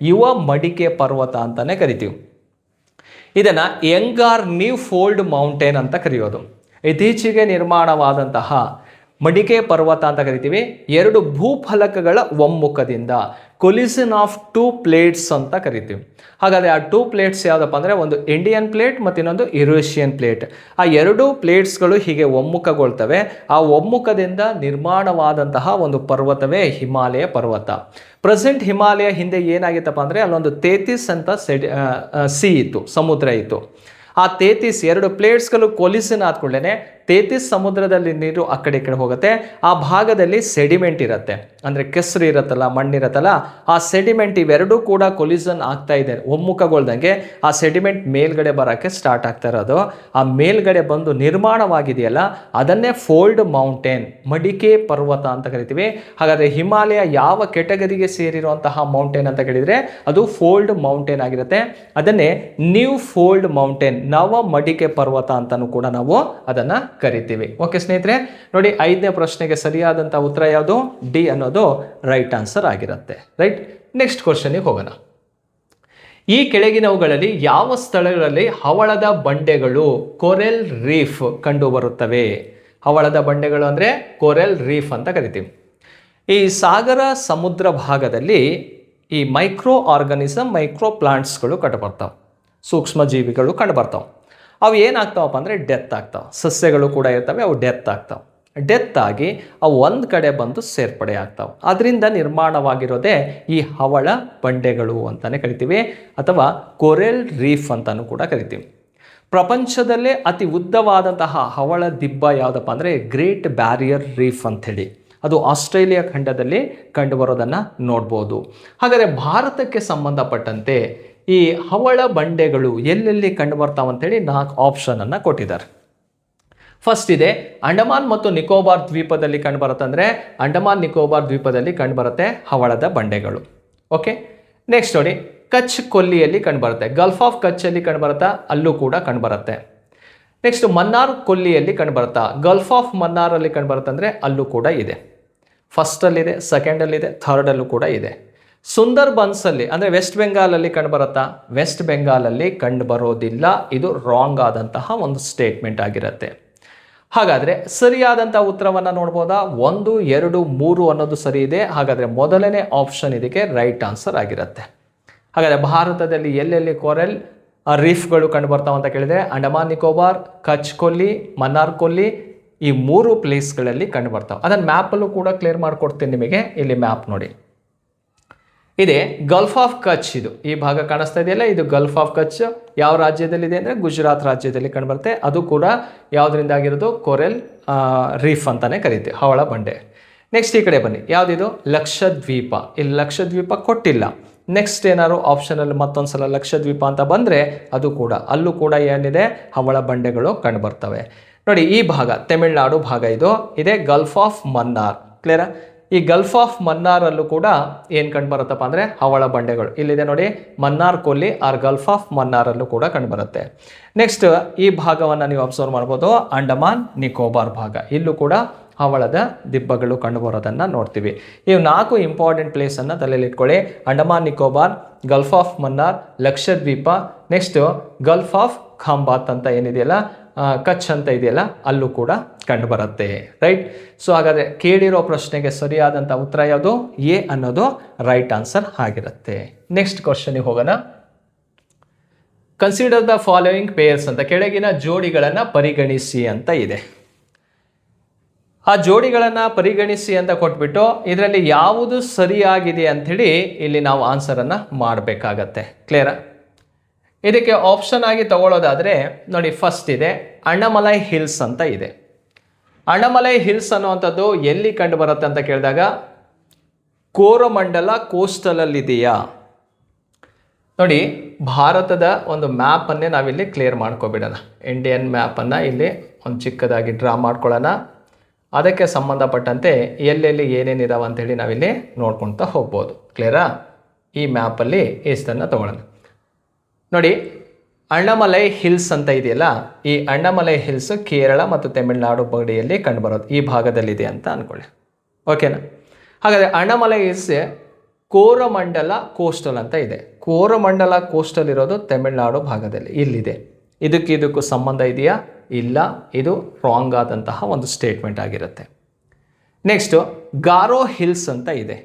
ಯುವ ಮಡಿಕೆ ಪರ್ವತ ಅಂತಲೇ ಕರಿತೀವಿ. ಇದನ್ನು ಯಂಗಾರ್ ನ್ಯೂ ಫೋಲ್ಡ್ ಮೌಂಟೇನ್ ಅಂತ ಕರೆಯೋದು. ಇತ್ತೀಚೆಗೆ ನಿರ್ಮಾಣವಾದಂತಹ ಮಡಿಕೆ ಪರ್ವತ ಅಂತ ಕರಿತೀವಿ. ಎರಡು ಭೂಫಲಕಗಳ ಒಮ್ಮುಖದಿಂದ, ಕೊಲಿಷನ್ ಆಫ್ 2 ಪ್ಲೇಟ್ಸ್ ಅಂತ ಕರಿತೀವಿ. ಹಾಗಾದರೆ ಆ 2 ಪ್ಲೇಟ್ಸ್ ಯಾವುದಪ್ಪ ಅಂದರೆ ಒಂದು ಇಂಡಿಯನ್ ಪ್ಲೇಟ್ ಮತ್ತು ಇನ್ನೊಂದು ಯುರೇಷಿಯನ್ ಪ್ಲೇಟ್. ಆ ಎರಡೂ ಪ್ಲೇಟ್ಸ್ಗಳು ಹೀಗೆ ಒಮ್ಮುಖಗೊಳ್ತವೆ. ಆ ಒಮ್ಮುಖದಿಂದ ನಿರ್ಮಾಣವಾದಂತಹ ಒಂದು ಪರ್ವತವೇ ಹಿಮಾಲಯ ಪರ್ವತ. ಪ್ರೆಸೆಂಟ್ ಹಿಮಾಲಯ ಹಿಂದೆ ಏನಾಗಿತ್ತಪ್ಪ ಅಂದರೆ ಅಲ್ಲೊಂದು ತೇತಿಸ್ ಅಂತ ಸಿ ಇತ್ತು, ಸಮುದ್ರ ಇತ್ತು. ಆ ತೇತಿಸ್ ಎರಡು ಪ್ಲೇಟ್ಸ್ಗಳು ಕೊಲಿಷನ್ ಆದ್ಕೊಳ್ಳೇನೆ ತೇತಿಸ್ ಸಮುದ್ರದಲ್ಲಿ ನೀರು ಆ ಕಡೆ ಈ ಕಡೆ ಹೋಗುತ್ತೆ. ಆ ಭಾಗದಲ್ಲಿ ಸೆಡಿಮೆಂಟ್ ಇರುತ್ತೆ, ಅಂದರೆ ಕೆಸರು ಇರುತ್ತಲ್ಲ, ಮಣ್ಣಿರುತ್ತಲ್ಲ, ಆ ಸೆಡಿಮೆಂಟ್ ಇವೆರಡೂ ಕೂಡ ಕೊಲಿಷನ್ ಆಗ್ತಾ ಇದೆ. ಒಮ್ಮುಖಗೊಳ್ದಂಗೆ ಆ ಸೆಡಿಮೆಂಟ್ ಮೇಲ್ಗಡೆ ಬರೋಕ್ಕೆ ಸ್ಟಾರ್ಟ್ ಆಗ್ತಾ ಇರೋದು. ಆ ಮೇಲ್ಗಡೆ ಬಂದು ನಿರ್ಮಾಣವಾಗಿದೆಯಲ್ಲ ಅದನ್ನೇ ಫೋಲ್ಡ್ ಮೌಂಟೇನ್, ಮಡಿಕೆ ಪರ್ವತ ಅಂತ ಕರಿತೀವಿ. ಹಾಗಾದರೆ ಹಿಮಾಲಯ ಯಾವ ಕೆಟಗರಿಗೆ ಸೇರಿರುವಂತಹ ಮೌಂಟೇನ್ ಅಂತ ಕೇಳಿದರೆ ಅದು ಫೋಲ್ಡ್ ಮೌಂಟೇನ್ ಆಗಿರುತ್ತೆ. ಅದನ್ನೇ ನ್ಯೂ ಫೋಲ್ಡ್ ಮೌಂಟೇನ್, ನವ ಮಡಿಕೆ ಪರ್ವತ ಅಂತಲೂ ಕೂಡ ನಾವು ಅದನ್ನು ಕರಿತೀವಿ. ಓಕೆ ಸ್ನೇಹಿತರೆ, ನೋಡಿ 5ನೇ ಪ್ರಶ್ನೆಗೆ ಸರಿಯಾದಂಥ ಉತ್ತರ ಯಾವುದು? ಡಿ ಅನ್ನೋದು ರೈಟ್ ಆನ್ಸರ್ ಆಗಿರುತ್ತೆ. ರೈಟ್, ನೆಕ್ಸ್ಟ್ ಕ್ವಶನ್ಗೆ ಹೋಗೋಣ. ಈ ಕೆಳಗಿನವುಗಳಲ್ಲಿ ಯಾವ ಸ್ಥಳಗಳಲ್ಲಿ ಹವಳದ ಬಂಡೆಗಳು ಕೊರೆಲ್ ರೀಫ್ ಕಂಡುಬರುತ್ತವೆ? ಹವಳದ ಬಂಡೆಗಳು ಅಂದರೆ ಕೊರೆಲ್ ರೀಫ್ ಅಂತ ಕರಿತೀವಿ. ಈ ಸಾಗರ ಸಮುದ್ರ ಭಾಗದಲ್ಲಿ ಈ ಮೈಕ್ರೋ ಆರ್ಗನಿಸಮ್, ಮೈಕ್ರೋ ಪ್ಲಾಂಟ್ಸ್ಗಳು ಕಂಡುಬರ್ತಾವೆ, ಸೂಕ್ಷ್ಮ ಜೀವಿಗಳು ಕಂಡುಬರ್ತಾವೆ. ಅವು ಏನಾಗ್ತಾವಪ್ಪ ಅಂದರೆ ಡೆತ್ ಆಗ್ತಾವೆ. ಸಸ್ಯಗಳು ಕೂಡ ಇರ್ತವೆ, ಅವು ಡೆತ್ ಆಗ್ತಾವೆ. ಡೆತ್ ಆಗಿ ಅವು ಒಂದು ಕಡೆ ಬಂದು ಸೇರ್ಪಡೆ ಆಗ್ತಾವೆ. ಅದರಿಂದ ನಿರ್ಮಾಣವಾಗಿರೋದೇ ಈ ಹವಳ ಬಂಡೆಗಳು ಅಂತಲೇ ಕರಿತೀವಿ, ಅಥವಾ ಕೊರೆಲ್ ರೀಫ್ ಅಂತಲೂ ಕೂಡ ಕರಿತೀವಿ. ಪ್ರಪಂಚದಲ್ಲೇ ಅತಿ ಉದ್ದವಾದಂತಹ ಹವಳ ದಿಬ್ಬ ಯಾವುದಪ್ಪ ಅಂದರೆ ಗ್ರೇಟ್ ಬ್ಯಾರಿಯರ್ ರೀಫ್ ಅಂಥೇಳಿ, ಅದು ಆಸ್ಟ್ರೇಲಿಯಾ ಖಂಡದಲ್ಲಿ ಕಂಡುಬರೋದನ್ನು ನೋಡ್ಬೋದು. ಹಾಗಾದರೆ ಭಾರತಕ್ಕೆ ಸಂಬಂಧಪಟ್ಟಂತೆ ಈ ಹವಳ ಬಂಡೆಗಳು ಎಲ್ಲೆಲ್ಲಿ ಕಂಡುಬರ್ತಾವಂಥೇಳಿ 4 ಆಪ್ಷನನ್ನು ಕೊಟ್ಟಿದ್ದಾರೆ. ಫಸ್ಟ್ ಇದೆ ಅಂಡಮಾನ್ ಮತ್ತು ನಿಕೋಬಾರ್ ದ್ವೀಪದಲ್ಲಿ ಕಂಡುಬರುತ್ತೆ. ಅಂದರೆ ಅಂಡಮಾನ್ ನಿಕೋಬಾರ್ ದ್ವೀಪದಲ್ಲಿ ಕಂಡುಬರುತ್ತೆ ಹವಳದ ಬಂಡೆಗಳು. ಓಕೆ, ನೆಕ್ಸ್ಟ್ ನೋಡಿ, ಕಚ್ ಕೊಲ್ಲಿಯಲ್ಲಿ ಕಂಡುಬರುತ್ತೆ. ಗಲ್ಫ್ ಆಫ್ ಕಚ್ಚಲ್ಲಿ ಕಂಡುಬರುತ್ತಾ, ಅಲ್ಲೂ ಕೂಡ ಕಂಡುಬರುತ್ತೆ. ನೆಕ್ಸ್ಟ್ ಮನ್ನಾರ್ ಕೊಲ್ಲಿಯಲ್ಲಿ ಕಂಡುಬರುತ್ತಾ, ಗಲ್ಫ್ ಆಫ್ ಮನ್ನಾರಲ್ಲಿ ಕಂಡುಬರುತ್ತೆ, ಅಂದರೆ ಅಲ್ಲೂ ಕೂಡ ಇದೆ. ಫಸ್ಟಲ್ಲಿದೆ, ಸೆಕೆಂಡಲ್ಲಿದೆ, ಥರ್ಡಲ್ಲೂ ಕೂಡ ಇದೆ. ಸುಂದರ್ ಬನ್ಸಲ್ಲಿ ಅಂದರೆ ವೆಸ್ಟ್ ಬೆಂಗಾಲಲ್ಲಿ ಕಂಡುಬರುತ್ತಾ, ವೆಸ್ಟ್ ಬೆಂಗಾಲಲ್ಲಿ ಕಂಡುಬರೋದಿಲ್ಲ. ಇದು ರಾಂಗ್ ಆದಂತಹ ಒಂದು ಸ್ಟೇಟ್ಮೆಂಟ್ ಆಗಿರುತ್ತೆ. ಹಾಗಾದರೆ ಸರಿಯಾದಂಥ ಉತ್ತರವನ್ನು ನೋಡ್ಬೋದಾ? 1, 2, 3 ಅನ್ನೋದು ಸರಿ ಇದೆ. ಹಾಗಾದರೆ ಮೊದಲನೇ ಆಪ್ಷನ್ ಇದಕ್ಕೆ ರೈಟ್ ಆನ್ಸರ್ ಆಗಿರುತ್ತೆ. ಹಾಗಾದರೆ ಭಾರತದಲ್ಲಿ ಎಲ್ಲೆಲ್ಲಿ ಕೊರೆಲ್ ರೀಫ್ಗಳು ಕಂಡುಬರ್ತಾವೆ ಅಂತ ಕೇಳಿದರೆ ಅಂಡಮಾನ್ ನಿಕೋಬಾರ್, ಕಚ್ ಕೊಲ್ಲಿ, ಮನ್ನಾರ್ ಕೊಲ್ಲಿ, ಈ 3 ಪ್ಲೇಸ್ಗಳಲ್ಲಿ ಕಂಡುಬರ್ತಾವೆ. ಅದನ್ನು ಮ್ಯಾಪಲ್ಲೂ ಕೂಡ ಕ್ಲಿಯರ್ ಮಾಡಿಕೊಡ್ತೀನಿ ನಿಮಗೆ. ಇಲ್ಲಿ ಮ್ಯಾಪ್ ನೋಡಿ, ಇದೆ ಗಲ್ಫ್ ಆಫ್ ಕಚ್. ಇದು ಈ ಭಾಗ ಕಾಣಿಸ್ತಾ ಇದೆಯಲ್ಲ, ಇದು ಗಲ್ಫ್ ಆಫ್ ಕಚ್ ಯಾವ ರಾಜ್ಯದಲ್ಲಿದೆ ಅಂದರೆ ಗುಜರಾತ್ ರಾಜ್ಯದಲ್ಲಿ ಕಂಡುಬರುತ್ತೆ. ಅದು ಕೂಡ ಯಾವುದರಿಂದ ಆಗಿರೋದು? ಕೊರೆಲ್ ರೀಫ್ ಅಂತಾನೆ ಕರೀತೀವಿ, ಹವಳ ಬಂಡೆ. ನೆಕ್ಸ್ಟ್ ಈ ಕಡೆ ಬನ್ನಿ, ಯಾವುದಿದು? ಲಕ್ಷದ್ವೀಪ. ಇಲ್ಲಿ ಲಕ್ಷದ್ವೀಪ ಕೊಟ್ಟಿಲ್ಲ. ನೆಕ್ಸ್ಟ್ ಏನಾದ್ರು ಆಪ್ಷನಲ್ಲಿ ಮತ್ತೊಂದು ಸಲ ಲಕ್ಷದ್ವೀಪ ಅಂತ ಬಂದರೆ ಅದು ಕೂಡ, ಅಲ್ಲೂ ಕೂಡ ಏನಿದೆ? ಹವಳ ಬಂಡೆಗಳು ಕಂಡುಬರ್ತವೆ. ನೋಡಿ, ಈ ಭಾಗ ತಮಿಳುನಾಡು ಭಾಗ ಇದು, ಇದೆ ಗಲ್ಫ್ ಆಫ್ ಮನ್ನಾರ್. ಕ್ಲಿಯರಾ? ಈ ಗಲ್ಫ್ ಆಫ್ ಮನ್ನಾರಲ್ಲೂ ಕೂಡ ಏನು ಕಂಡುಬರುತ್ತಪ್ಪ ಅಂದರೆ ಹವಳ ಬಂಡೆಗಳು. ಇಲ್ಲಿದೆ ನೋಡಿ, ಮನ್ನಾರ್ ಕೊಲ್ಲಿ ಆರ್ ಗಲ್ಫ್ ಆಫ್ ಮನ್ನಾರಲ್ಲೂ ಕೂಡ ಕಂಡುಬರುತ್ತೆ. ನೆಕ್ಸ್ಟ್ ಈ ಭಾಗವನ್ನು ನೀವು ಅಬ್ಸರ್ವ್ ಮಾಡ್ಬೋದು, ಅಂಡಮಾನ್ ನಿಕೋಬಾರ್ ಭಾಗ, ಇಲ್ಲೂ ಕೂಡ ಹವಳದ ದಿಬ್ಬಗಳು ಕಂಡುಬರೋದನ್ನು ನೋಡ್ತೀವಿ. ಇವು 4 ಇಂಪಾರ್ಟೆಂಟ್ ಪ್ಲೇಸನ್ನು ತಲೆಯಲ್ಲಿ ಇಟ್ಕೊಳ್ಳಿ. Andaman Nicobar, gulf of Mannar, Lakshadweep, next gulf of Khambhat ಅಂತ ಏನಿದೆಯಲ್ಲ, ಕಚ್ ಅಂತ ಇದೆಯಲ್ಲ, ಅಲ್ಲೂ ಕೂಡ ಕಂಡುಬರುತ್ತೆ. ರೈಟ್? ಸೊ ಹಾಗಾದರೆ ಕೇಳಿರೋ ಪ್ರಶ್ನೆಗೆ ಸರಿಯಾದಂಥ ಉತ್ತರ ಯಾವುದು? ಎ ಅನ್ನೋದು ರೈಟ್ ಆನ್ಸರ್ ಆಗಿರುತ್ತೆ. ನೆಕ್ಸ್ಟ್ ಕ್ವಶನ್ಗೆ ಹೋಗೋಣ. ಕನ್ಸಿಡರ್ ದ ಫಾಲೋಯಿಂಗ್ ಪೇರ್ಸ್ ಅಂತ, ಕೆಳಗಿನ ಜೋಡಿಗಳನ್ನು ಪರಿಗಣಿಸಿ ಅಂತ ಇದೆ. ಆ ಜೋಡಿಗಳನ್ನು ಪರಿಗಣಿಸಿ ಅಂತ ಕೊಟ್ಬಿಟ್ಟು ಇದರಲ್ಲಿ ಯಾವುದು ಸರಿಯಾಗಿದೆ ಅಂಥೇಳಿ ಇಲ್ಲಿ ನಾವು ಆನ್ಸರನ್ನು ಮಾಡಬೇಕಾಗತ್ತೆ. ಕ್ಲಿಯರಾ? ಇದಕ್ಕೆ ಆಪ್ಷನ್ ಆಗಿ ತಗೊಳ್ಳೋದಾದರೆ ನೋಡಿ, ಫಸ್ಟ್ ಇದೆ ಅಣ್ಣಮಲೈ ಹಿಲ್ಸ್ ಅಂತ ಇದೆ. ಅಣ್ಣಮಲೈ ಹಿಲ್ಸ್ ಅನ್ನುವಂಥದ್ದು ಎಲ್ಲಿ ಕಂಡು ಬರುತ್ತೆ ಅಂತ ಕೇಳಿದಾಗ ಕೋರಮಂಡಲ ಕೋಸ್ಟಲಲ್ಲಿದೆಯಾ? ನೋಡಿ, ಭಾರತದ ಒಂದು ಮ್ಯಾಪನ್ನೇ ನಾವಿಲ್ಲಿ ಕ್ಲಿಯರ್ ಮಾಡ್ಕೊಬಿಡೋಣ. ಇಂಡಿಯನ್ ಮ್ಯಾಪನ್ನು ಇಲ್ಲಿ ಒಂದು ಚಿಕ್ಕದಾಗಿ ಡ್ರಾ ಮಾಡ್ಕೊಳ್ಳೋಣ. ಅದಕ್ಕೆ ಸಂಬಂಧಪಟ್ಟಂತೆ ಎಲ್ಲೆಲ್ಲಿ ಏನೇನಿದಾವೆ ಅಂಥೇಳಿ ನಾವಿಲ್ಲಿ ನೋಡ್ಕೊಳ್ತಾ ಹೋಗ್ಬೋದು. ಕ್ಲಿಯರಾ? ಈ ಮ್ಯಾಪಲ್ಲಿ ಇಷ್ಟನ್ನು ತಗೊಳ್ಳೋಣ. ನೋಡಿ, ಅಣ್ಣಮಲೈ ಹಿಲ್ಸ್ ಅಂತ ಇದೆಯಲ್ಲ, ಈ ಅಣ್ಣಮಲೈ ಹಿಲ್ಸ್ ಕೇರಳ ಮತ್ತು ತಮಿಳುನಾಡು ಗಡಿಯಲ್ಲಿ ಕಂಡುಬರೋದು, ಈ ಭಾಗದಲ್ಲಿದೆ ಅಂತ ಅಂದ್ಕೊಳ್ಳಿ. ಓಕೆನಾ? ಹಾಗಾದರೆ ಅಣ್ಣಮಲೈ ಹಿಲ್ಸ್ ಕೋರಮಂಡಲ ಕೋಸ್ಟಲ್ ಅಂತ ಇದೆ. ಕೋರಮಂಡಲ ಕೋಸ್ಟಲ್ ಇರೋದು ತಮಿಳುನಾಡು ಭಾಗದಲ್ಲಿ, ಇಲ್ಲಿದೆ. ಇದಕ್ಕೂ ಸಂಬಂಧ ಇದೆಯಾ? ಇಲ್ಲ. ಇದು ರಾಂಗ್ ಆದಂತಹ ಒಂದು ಸ್ಟೇಟ್ಮೆಂಟ್ ಆಗಿರುತ್ತೆ. ನೆಕ್ಸ್ಟು ಗಾರೋ ಹಿಲ್ಸ್ ಅಂತ ಇದೆ.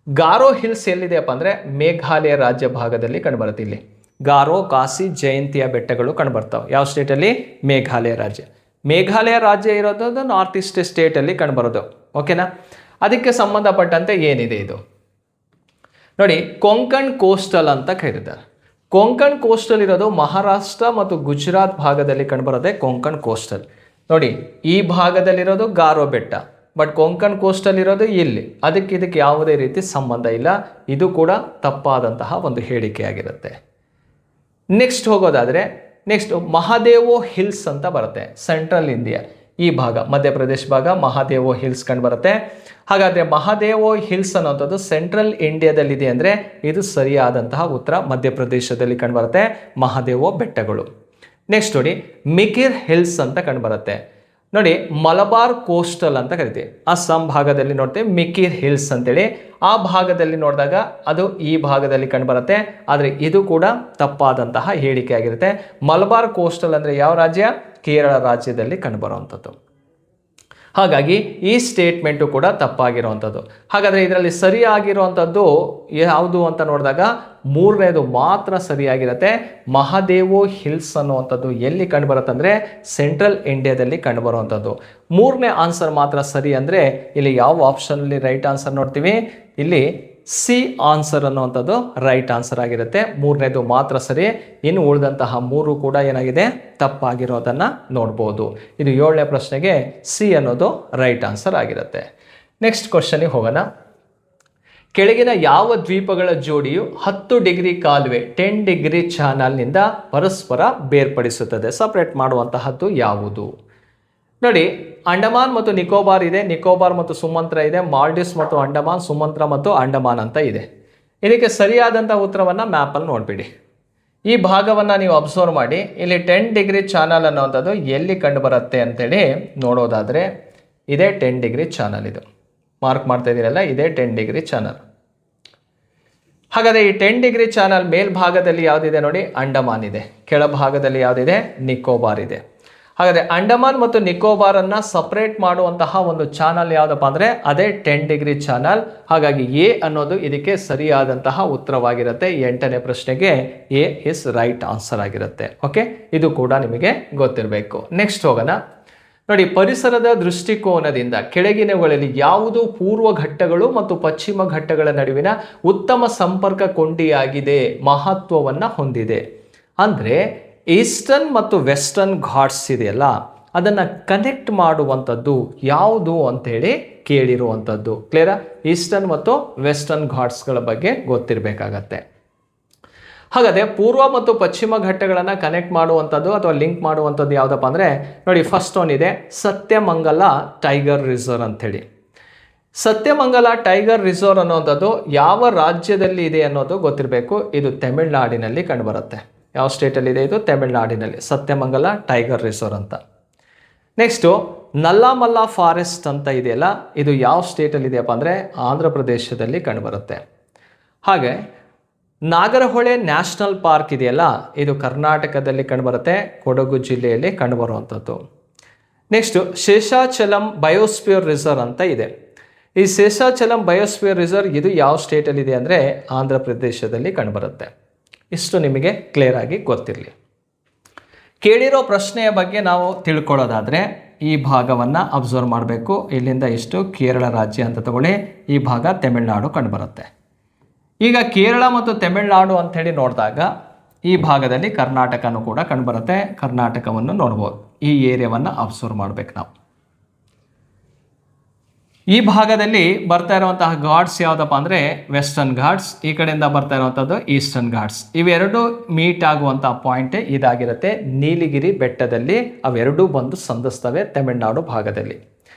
ಗಾರೋ ಹಿಲ್ಸ್ ಎಲ್ಲಿದೆಯಪ್ಪ ಅಂದರೆ ಮೇಘಾಲಯ ರಾಜ್ಯ ಭಾಗದಲ್ಲಿ ಕಂಡುಬರುತ್ತೆ. ಇಲ್ಲಿ ಗಾರೋ, ಕಾಸಿ, ಜಯಂತಿಯ ಬೆಟ್ಟಗಳು ಕಂಡುಬರ್ತಾವೆ. ಯಾವ ಸ್ಟೇಟಲ್ಲಿ? ಮೇಘಾಲಯ ರಾಜ್ಯ. ಮೇಘಾಲಯ ರಾಜ್ಯ ಇರೋದು ನಾರ್ತ್ ಈಸ್ಟ್ ಸ್ಟೇಟಲ್ಲಿ ಕಂಡುಬರೋದು. ಓಕೆನಾ? ಅದಕ್ಕೆ ಸಂಬಂಧಪಟ್ಟಂತೆ ಏನಿದೆ ಇದು ನೋಡಿ, ಕೊಂಕಣ್ ಕೋಸ್ಟಲ್ ಅಂತ ಕರೀತಾರೆ. ಕೊಂಕಣ್ ಕೋಸ್ಟಲ್ ಇರೋದು ಮಹಾರಾಷ್ಟ್ರ ಮತ್ತು ಗುಜರಾತ್ ಭಾಗದಲ್ಲಿ ಕಂಡುಬರೋದೆ ಕೊಂಕಣ್ ಕೋಸ್ಟಲ್. ನೋಡಿ, ಈ ಭಾಗದಲ್ಲಿರೋದು ಗಾರೋ ಬೆಟ್ಟ, ಬಟ್ ಕೊಂಕಣ್ ಕೋಸ್ಟಲ್ ಇರೋದು ಇಲ್ಲಿ. ಇದಕ್ಕೆ ಯಾವುದೇ ರೀತಿ ಸಂಬಂಧ ಇಲ್ಲ. ಇದು ಕೂಡ ತಪ್ಪಾದಂತಹ ಒಂದು ಹೇಳಿಕೆಯಾಗಿರುತ್ತೆ. ನೆಕ್ಸ್ಟ್ ಹೋಗೋದಾದರೆ ನೆಕ್ಸ್ಟ್ ಮಹಾದೇವೋ ಹಿಲ್ಸ್ ಅಂತ ಬರುತ್ತೆ. ಸೆಂಟ್ರಲ್ ಇಂಡಿಯಾ ಈ ಭಾಗ, ಮಧ್ಯಪ್ರದೇಶ ಭಾಗ, ಮಹಾದೇವೋ ಹಿಲ್ಸ್ ಕಂಡು ಬರುತ್ತೆ. ಹಾಗಾದರೆ ಮಹಾದೇವೋ ಹಿಲ್ಸ್ ಅನ್ನೋಂಥದ್ದು ಸೆಂಟ್ರಲ್ ಇಂಡಿಯಾದಲ್ಲಿದೆ ಅಂದರೆ ಇದು ಸರಿಯಾದಂತಹ ಉತ್ತರ. ಮಧ್ಯಪ್ರದೇಶದಲ್ಲಿ ಕಂಡುಬರುತ್ತೆ ಮಹಾದೇವೋ ಬೆಟ್ಟಗಳು. ನೆಕ್ಸ್ಟ್ ನೋಡಿ, ಮಿಕಿರ್ ಹಿಲ್ಸ್ ಅಂತ ಕಂಡುಬರುತ್ತೆ. ನೋಡಿ ಮಲಬಾರ್ ಕೋಸ್ಟಲ್ ಅಂತ ಕರಿತೀವಿ. ಅಸ್ಸಾಂ ಭಾಗದಲ್ಲಿ ನೋಡ್ತೇವೆ ಮಿಕಿರ್ ಹಿಲ್ಸ್ ಅಂತೇಳಿ. ಆ ಭಾಗದಲ್ಲಿ ನೋಡಿದಾಗ ಅದು ಈ ಭಾಗದಲ್ಲಿ ಕಂಡುಬರುತ್ತೆ. ಆದರೆ ಇದು ಕೂಡ ತಪ್ಪಾದಂತಹ ಹೇಳಿಕೆ ಆಗಿರುತ್ತೆ. ಮಲಬಾರ್ ಕೋಸ್ಟಲ್ ಅಂದರೆ ಯಾವ ರಾಜ್ಯ? ಕೇರಳ ರಾಜ್ಯದಲ್ಲಿ ಕಂಡುಬರುವಂಥದ್ದು. ಹಾಗಾಗಿ ಈ ಸ್ಟೇಟ್ಮೆಂಟು ಕೂಡ ತಪ್ಪಾಗಿರುವಂಥದ್ದು. ಹಾಗಾದರೆ ಇದರಲ್ಲಿ ಸರಿಯಾಗಿರುವಂಥದ್ದು ಯಾವುದು ಅಂತ ನೋಡಿದಾಗ ಮೂರನೇದು ಮಾತ್ರ ಸರಿಯಾಗಿರುತ್ತೆ. ಮಹಾದೇವೋ ಹಿಲ್ಸ್ ಅನ್ನುವಂಥದ್ದು ಎಲ್ಲಿ ಕಂಡುಬರುತ್ತೆ ಅಂದರೆ ಸೆಂಟ್ರಲ್ ಇಂಡಿಯಾದಲ್ಲಿ ಕಂಡುಬರುವಂಥದ್ದು. ಮೂರನೇ ಆನ್ಸರ್ ಮಾತ್ರ ಸರಿ. ಅಂದರೆ ಇಲ್ಲಿ ಯಾವ ಆಪ್ಷನಲ್ಲಿ ರೈಟ್ ಆನ್ಸರ್ ನೋಡ್ತೀವಿ? ಇಲ್ಲಿ ಸಿ ಆನ್ಸರ್ ಅನ್ನುವಂಥದ್ದು ರೈಟ್ ಆನ್ಸರ್ ಆಗಿರುತ್ತೆ. ಮೂರನೇದು ಮಾತ್ರ ಸರಿ. ಇನ್ನು ಉಳಿದಂತಹ ಮೂರು ಕೂಡ ಏನಾಗಿದೆ? ತಪ್ಪಾಗಿರೋದನ್ನು ನೋಡ್ಬೋದು. ಇದು 7ನೇ ಪ್ರಶ್ನೆಗೆ ಸಿ ಅನ್ನೋದು ರೈಟ್ ಆನ್ಸರ್ ಆಗಿರುತ್ತೆ. ನೆಕ್ಸ್ಟ್ ಕ್ವಶನ್ಗೆ ಹೋಗೋಣ. ಕೆಳಗಿನ ಯಾವ ದ್ವೀಪಗಳ ಜೋಡಿಯು 10 ಡಿಗ್ರಿ ಕಾಲುವೆ 10 ಡಿಗ್ರಿ ಚಾನಲ್ನಿಂದ ಪರಸ್ಪರ ಬೇರ್ಪಡಿಸುತ್ತದೆ? ಸಪ್ರೇಟ್ ಮಾಡುವಂತಹದ್ದು ಯಾವುದು? ನೋಡಿ, ಅಂಡಮಾನ್ ಮತ್ತು ನಿಕೋಬಾರ್ ಇದೆ, ನಿಕೋಬಾರ್ ಮತ್ತು ಸುಮಂತ್ರ ಇದೆ, ಮಾಲ್ಡೀವ್ಸ್ ಮತ್ತು ಅಂಡಮಾನ್, ಸುಮಂತ್ರ ಮತ್ತು ಅಂಡಮಾನ್ ಅಂತ ಇದೆ. ಇದಕ್ಕೆ ಸರಿಯಾದಂಥ ಉತ್ತರವನ್ನು ಮ್ಯಾಪಲ್ಲಿ ನೋಡಿಬಿಡಿ. ಈ ಭಾಗವನ್ನು ನೀವು ಅಬ್ಸರ್ವ್ ಮಾಡಿ. ಇಲ್ಲಿ 10 ಡಿಗ್ರಿ ಚಾನಲ್ ಅನ್ನೋವಂಥದ್ದು ಎಲ್ಲಿ ಕಂಡುಬರುತ್ತೆ ಅಂತೇಳಿ ನೋಡೋದಾದರೆ ಇದೇ 10 ಡಿಗ್ರಿ ಚಾನಲ್. ಇದು ಮಾರ್ಕ್ ಮಾಡ್ತಾ ಇದ್ದೀರಲ್ಲ, ಇದೇ 10 ಡಿಗ್ರಿ ಚಾನಲ್. ಹಾಗಾದರೆ ಈ 10 ಡಿಗ್ರಿ ಚಾನಲ್ ಮೇಲ್ಭಾಗದಲ್ಲಿ ಯಾವುದಿದೆ ನೋಡಿ? ಅಂಡಮಾನ್ ಇದೆ. ಕೆಳಭಾಗದಲ್ಲಿ ಯಾವುದಿದೆ? ನಿಕೋಬಾರ್ ಇದೆ. ಹಾಗಾದರೆ ಅಂಡಮಾನ್ ಮತ್ತು ನಿಕೋಬಾರನ್ನು ಸಪ್ರೇಟ್ ಮಾಡುವಂತಹ ಒಂದು ಚಾನಲ್ ಯಾವುದಪ್ಪ ಅಂದರೆ ಅದೇ 10 ಡಿಗ್ರಿ ಚಾನಲ್. ಹಾಗಾಗಿ ಎ ಅನ್ನೋದು ಇದಕ್ಕೆ ಸರಿಯಾದಂತಹ ಉತ್ತರವಾಗಿರುತ್ತೆ. 8ನೇ ಪ್ರಶ್ನೆಗೆ ಎ ಇಸ್ ರೈಟ್ ಆನ್ಸರ್ ಆಗಿರುತ್ತೆ. ಓಕೆ, ಇದು ಕೂಡ ನಿಮಗೆ ಗೊತ್ತಿರಬೇಕು. ನೆಕ್ಸ್ಟ್ ಹೋಗೋಣ. ನೋಡಿ, ಪರಿಸರದ ದೃಷ್ಟಿಕೋನದಿಂದ ಕೆಳಗಿನವುಗಳಲ್ಲಿ ಯಾವುದು ಪೂರ್ವ ಘಟ್ಟಗಳು ಮತ್ತು ಪಶ್ಚಿಮ ಘಟ್ಟಗಳ ನಡುವಿನ ಉತ್ತಮ ಸಂಪರ್ಕ ಕೊಂಡಿಯಾಗಿದೆ, ಮಹತ್ವವನ್ನು ಹೊಂದಿದೆ? ಅಂದರೆ ಈಸ್ಟರ್ನ್ ಮತ್ತು ವೆಸ್ಟರ್ನ್ ಘಾಟ್ಸ್ ಇದೆಯಲ್ಲ, ಅದನ್ನು ಕನೆಕ್ಟ್ ಮಾಡುವಂಥದ್ದು ಯಾವುದು ಅಂಥೇಳಿ ಕೇಳಿರುವಂಥದ್ದು. ಕ್ಲಿಯರಾ? ಈಸ್ಟರ್ನ್ ಮತ್ತು ವೆಸ್ಟರ್ನ್ ಘಾಟ್ಸ್ಗಳ ಬಗ್ಗೆ ಗೊತ್ತಿರಬೇಕಾಗತ್ತೆ. ಹಾಗಾದರೆ ಪೂರ್ವ ಮತ್ತು ಪಶ್ಚಿಮ ಘಟ್ಟಗಳನ್ನು ಕನೆಕ್ಟ್ ಮಾಡುವಂಥದ್ದು ಅಥವಾ ಲಿಂಕ್ ಮಾಡುವಂಥದ್ದು ಯಾವುದಪ್ಪ ಅಂದರೆ ನೋಡಿ, ಫಸ್ಟ್ ಒನ್ ಇದೆ ಸತ್ಯಮಂಗಲ ಟೈಗರ್ ರಿಸರ್ವ್ ಅಂಥೇಳಿ. ಸತ್ಯಮಂಗಲ ಟೈಗರ್ ರಿಸರ್ವ್ ಅನ್ನೋಂಥದ್ದು ಯಾವ ರಾಜ್ಯದಲ್ಲಿ ಇದೆ ಅನ್ನೋದು ಗೊತ್ತಿರಬೇಕು. ಇದು ತಮಿಳುನಾಡಿನಲ್ಲಿ ಕಂಡುಬರುತ್ತೆ. ಯಾವ ಸ್ಟೇಟಲ್ಲಿದೆ? ಇದು ತಮಿಳುನಾಡಿನಲ್ಲಿ ಸತ್ಯಮಂಗಲ ಟೈಗರ್ ರಿಸರ್ವ್ ಅಂತ. ನೆಕ್ಸ್ಟು ನಲ್ಲಾಮಲ್ಲ ಫಾರೆಸ್ಟ್ ಅಂತ ಇದೆಯಲ್ಲ, ಇದು ಯಾವ ಸ್ಟೇಟಲ್ಲಿ ಇದೆಯಪ್ಪ ಅಂದರೆ ಆಂಧ್ರ ಪ್ರದೇಶದಲ್ಲಿ ಕಂಡುಬರುತ್ತೆ. ಹಾಗೆ ನಾಗರಹೊಳೆ ನ್ಯಾಷನಲ್ ಪಾರ್ಕ್ ಇದೆಯಲ್ಲ, ಇದು ಕರ್ನಾಟಕದಲ್ಲಿ ಕಂಡುಬರುತ್ತೆ, ಕೊಡಗು ಜಿಲ್ಲೆಯಲ್ಲಿ ಕಂಡುಬರುವಂಥದ್ದು. ನೆಕ್ಸ್ಟು ಶೇಷಾಚಲಂ ಬಯೋಸ್ಫಿಯರ್ ರಿಸರ್ವ್ ಅಂತ ಇದೆ. ಈ ಶೇಷಾಚಲಂ ಬಯೋಸ್ಫಿಯರ್ ರಿಸರ್ವ್ ಇದು ಯಾವ ಸ್ಟೇಟಲ್ಲಿದೆ ಅಂದರೆ ಆಂಧ್ರ ಪ್ರದೇಶದಲ್ಲಿ ಕಂಡುಬರುತ್ತೆ. ಇಷ್ಟು ನಿಮಗೆ ಕ್ಲಿಯರ್ ಆಗಿ ಗೊತ್ತಿರಲಿ. ಕೇಳಿರೋ ಪ್ರಶ್ನೆಯ ಬಗ್ಗೆ ನಾವು ತಿಳ್ಕೊಳ್ಳೋದಾದರೆ ಈ ಭಾಗವನ್ನು ಅಬ್ಸರ್ವ್ ಮಾಡಬೇಕು. ಇಲ್ಲಿಂದ ಇಷ್ಟು ಕೇರಳ ರಾಜ್ಯ ಅಂತ ತಗೊಳ್ಳಿ, ಈ ಭಾಗ ತಮಿಳುನಾಡು ಕಂಡುಬರುತ್ತೆ. ಈಗ ಕೇರಳ ಮತ್ತು ತಮಿಳುನಾಡು ಅಂಥೇಳಿ ನೋಡಿದಾಗ ಈ ಭಾಗದಲ್ಲಿ ಕರ್ನಾಟಕನೂ ಕೂಡ ಕಂಡುಬರುತ್ತೆ. ಕರ್ನಾಟಕವನ್ನು ನೋಡ್ಬೋದು. ಈ ಏರಿಯಾವನ್ನು ಅಬ್ಸರ್ವ್ ಮಾಡಬೇಕು ನಾವು. ಈ ಭಾಗದಲ್ಲಿ ಬರ್ತಾ ಇರುವಂತಹ ಘಾಟ್ಸ್ ಯಾವುದಪ್ಪ ಅಂದರೆ ವೆಸ್ಟರ್ನ್ ಘಾಟ್ಸ್, ಈ ಕಡೆಯಿಂದ ಬರ್ತಾ ಇರುವಂಥದ್ದು ಈಸ್ಟರ್ನ್ ಘಾಟ್ಸ್. ಇವೆರಡು ಮೀಟ್ ಆಗುವಂಥ ಪಾಯಿಂಟ್ ಇದಾಗಿರುತ್ತೆ. ನೀಲಗಿರಿ ಬೆಟ್ಟದಲ್ಲಿ ಅವೆರಡೂ ಬಂದು ಸಂಧಿಸ್ತವೆ ತಮಿಳುನಾಡು ಭಾಗದಲ್ಲಿ.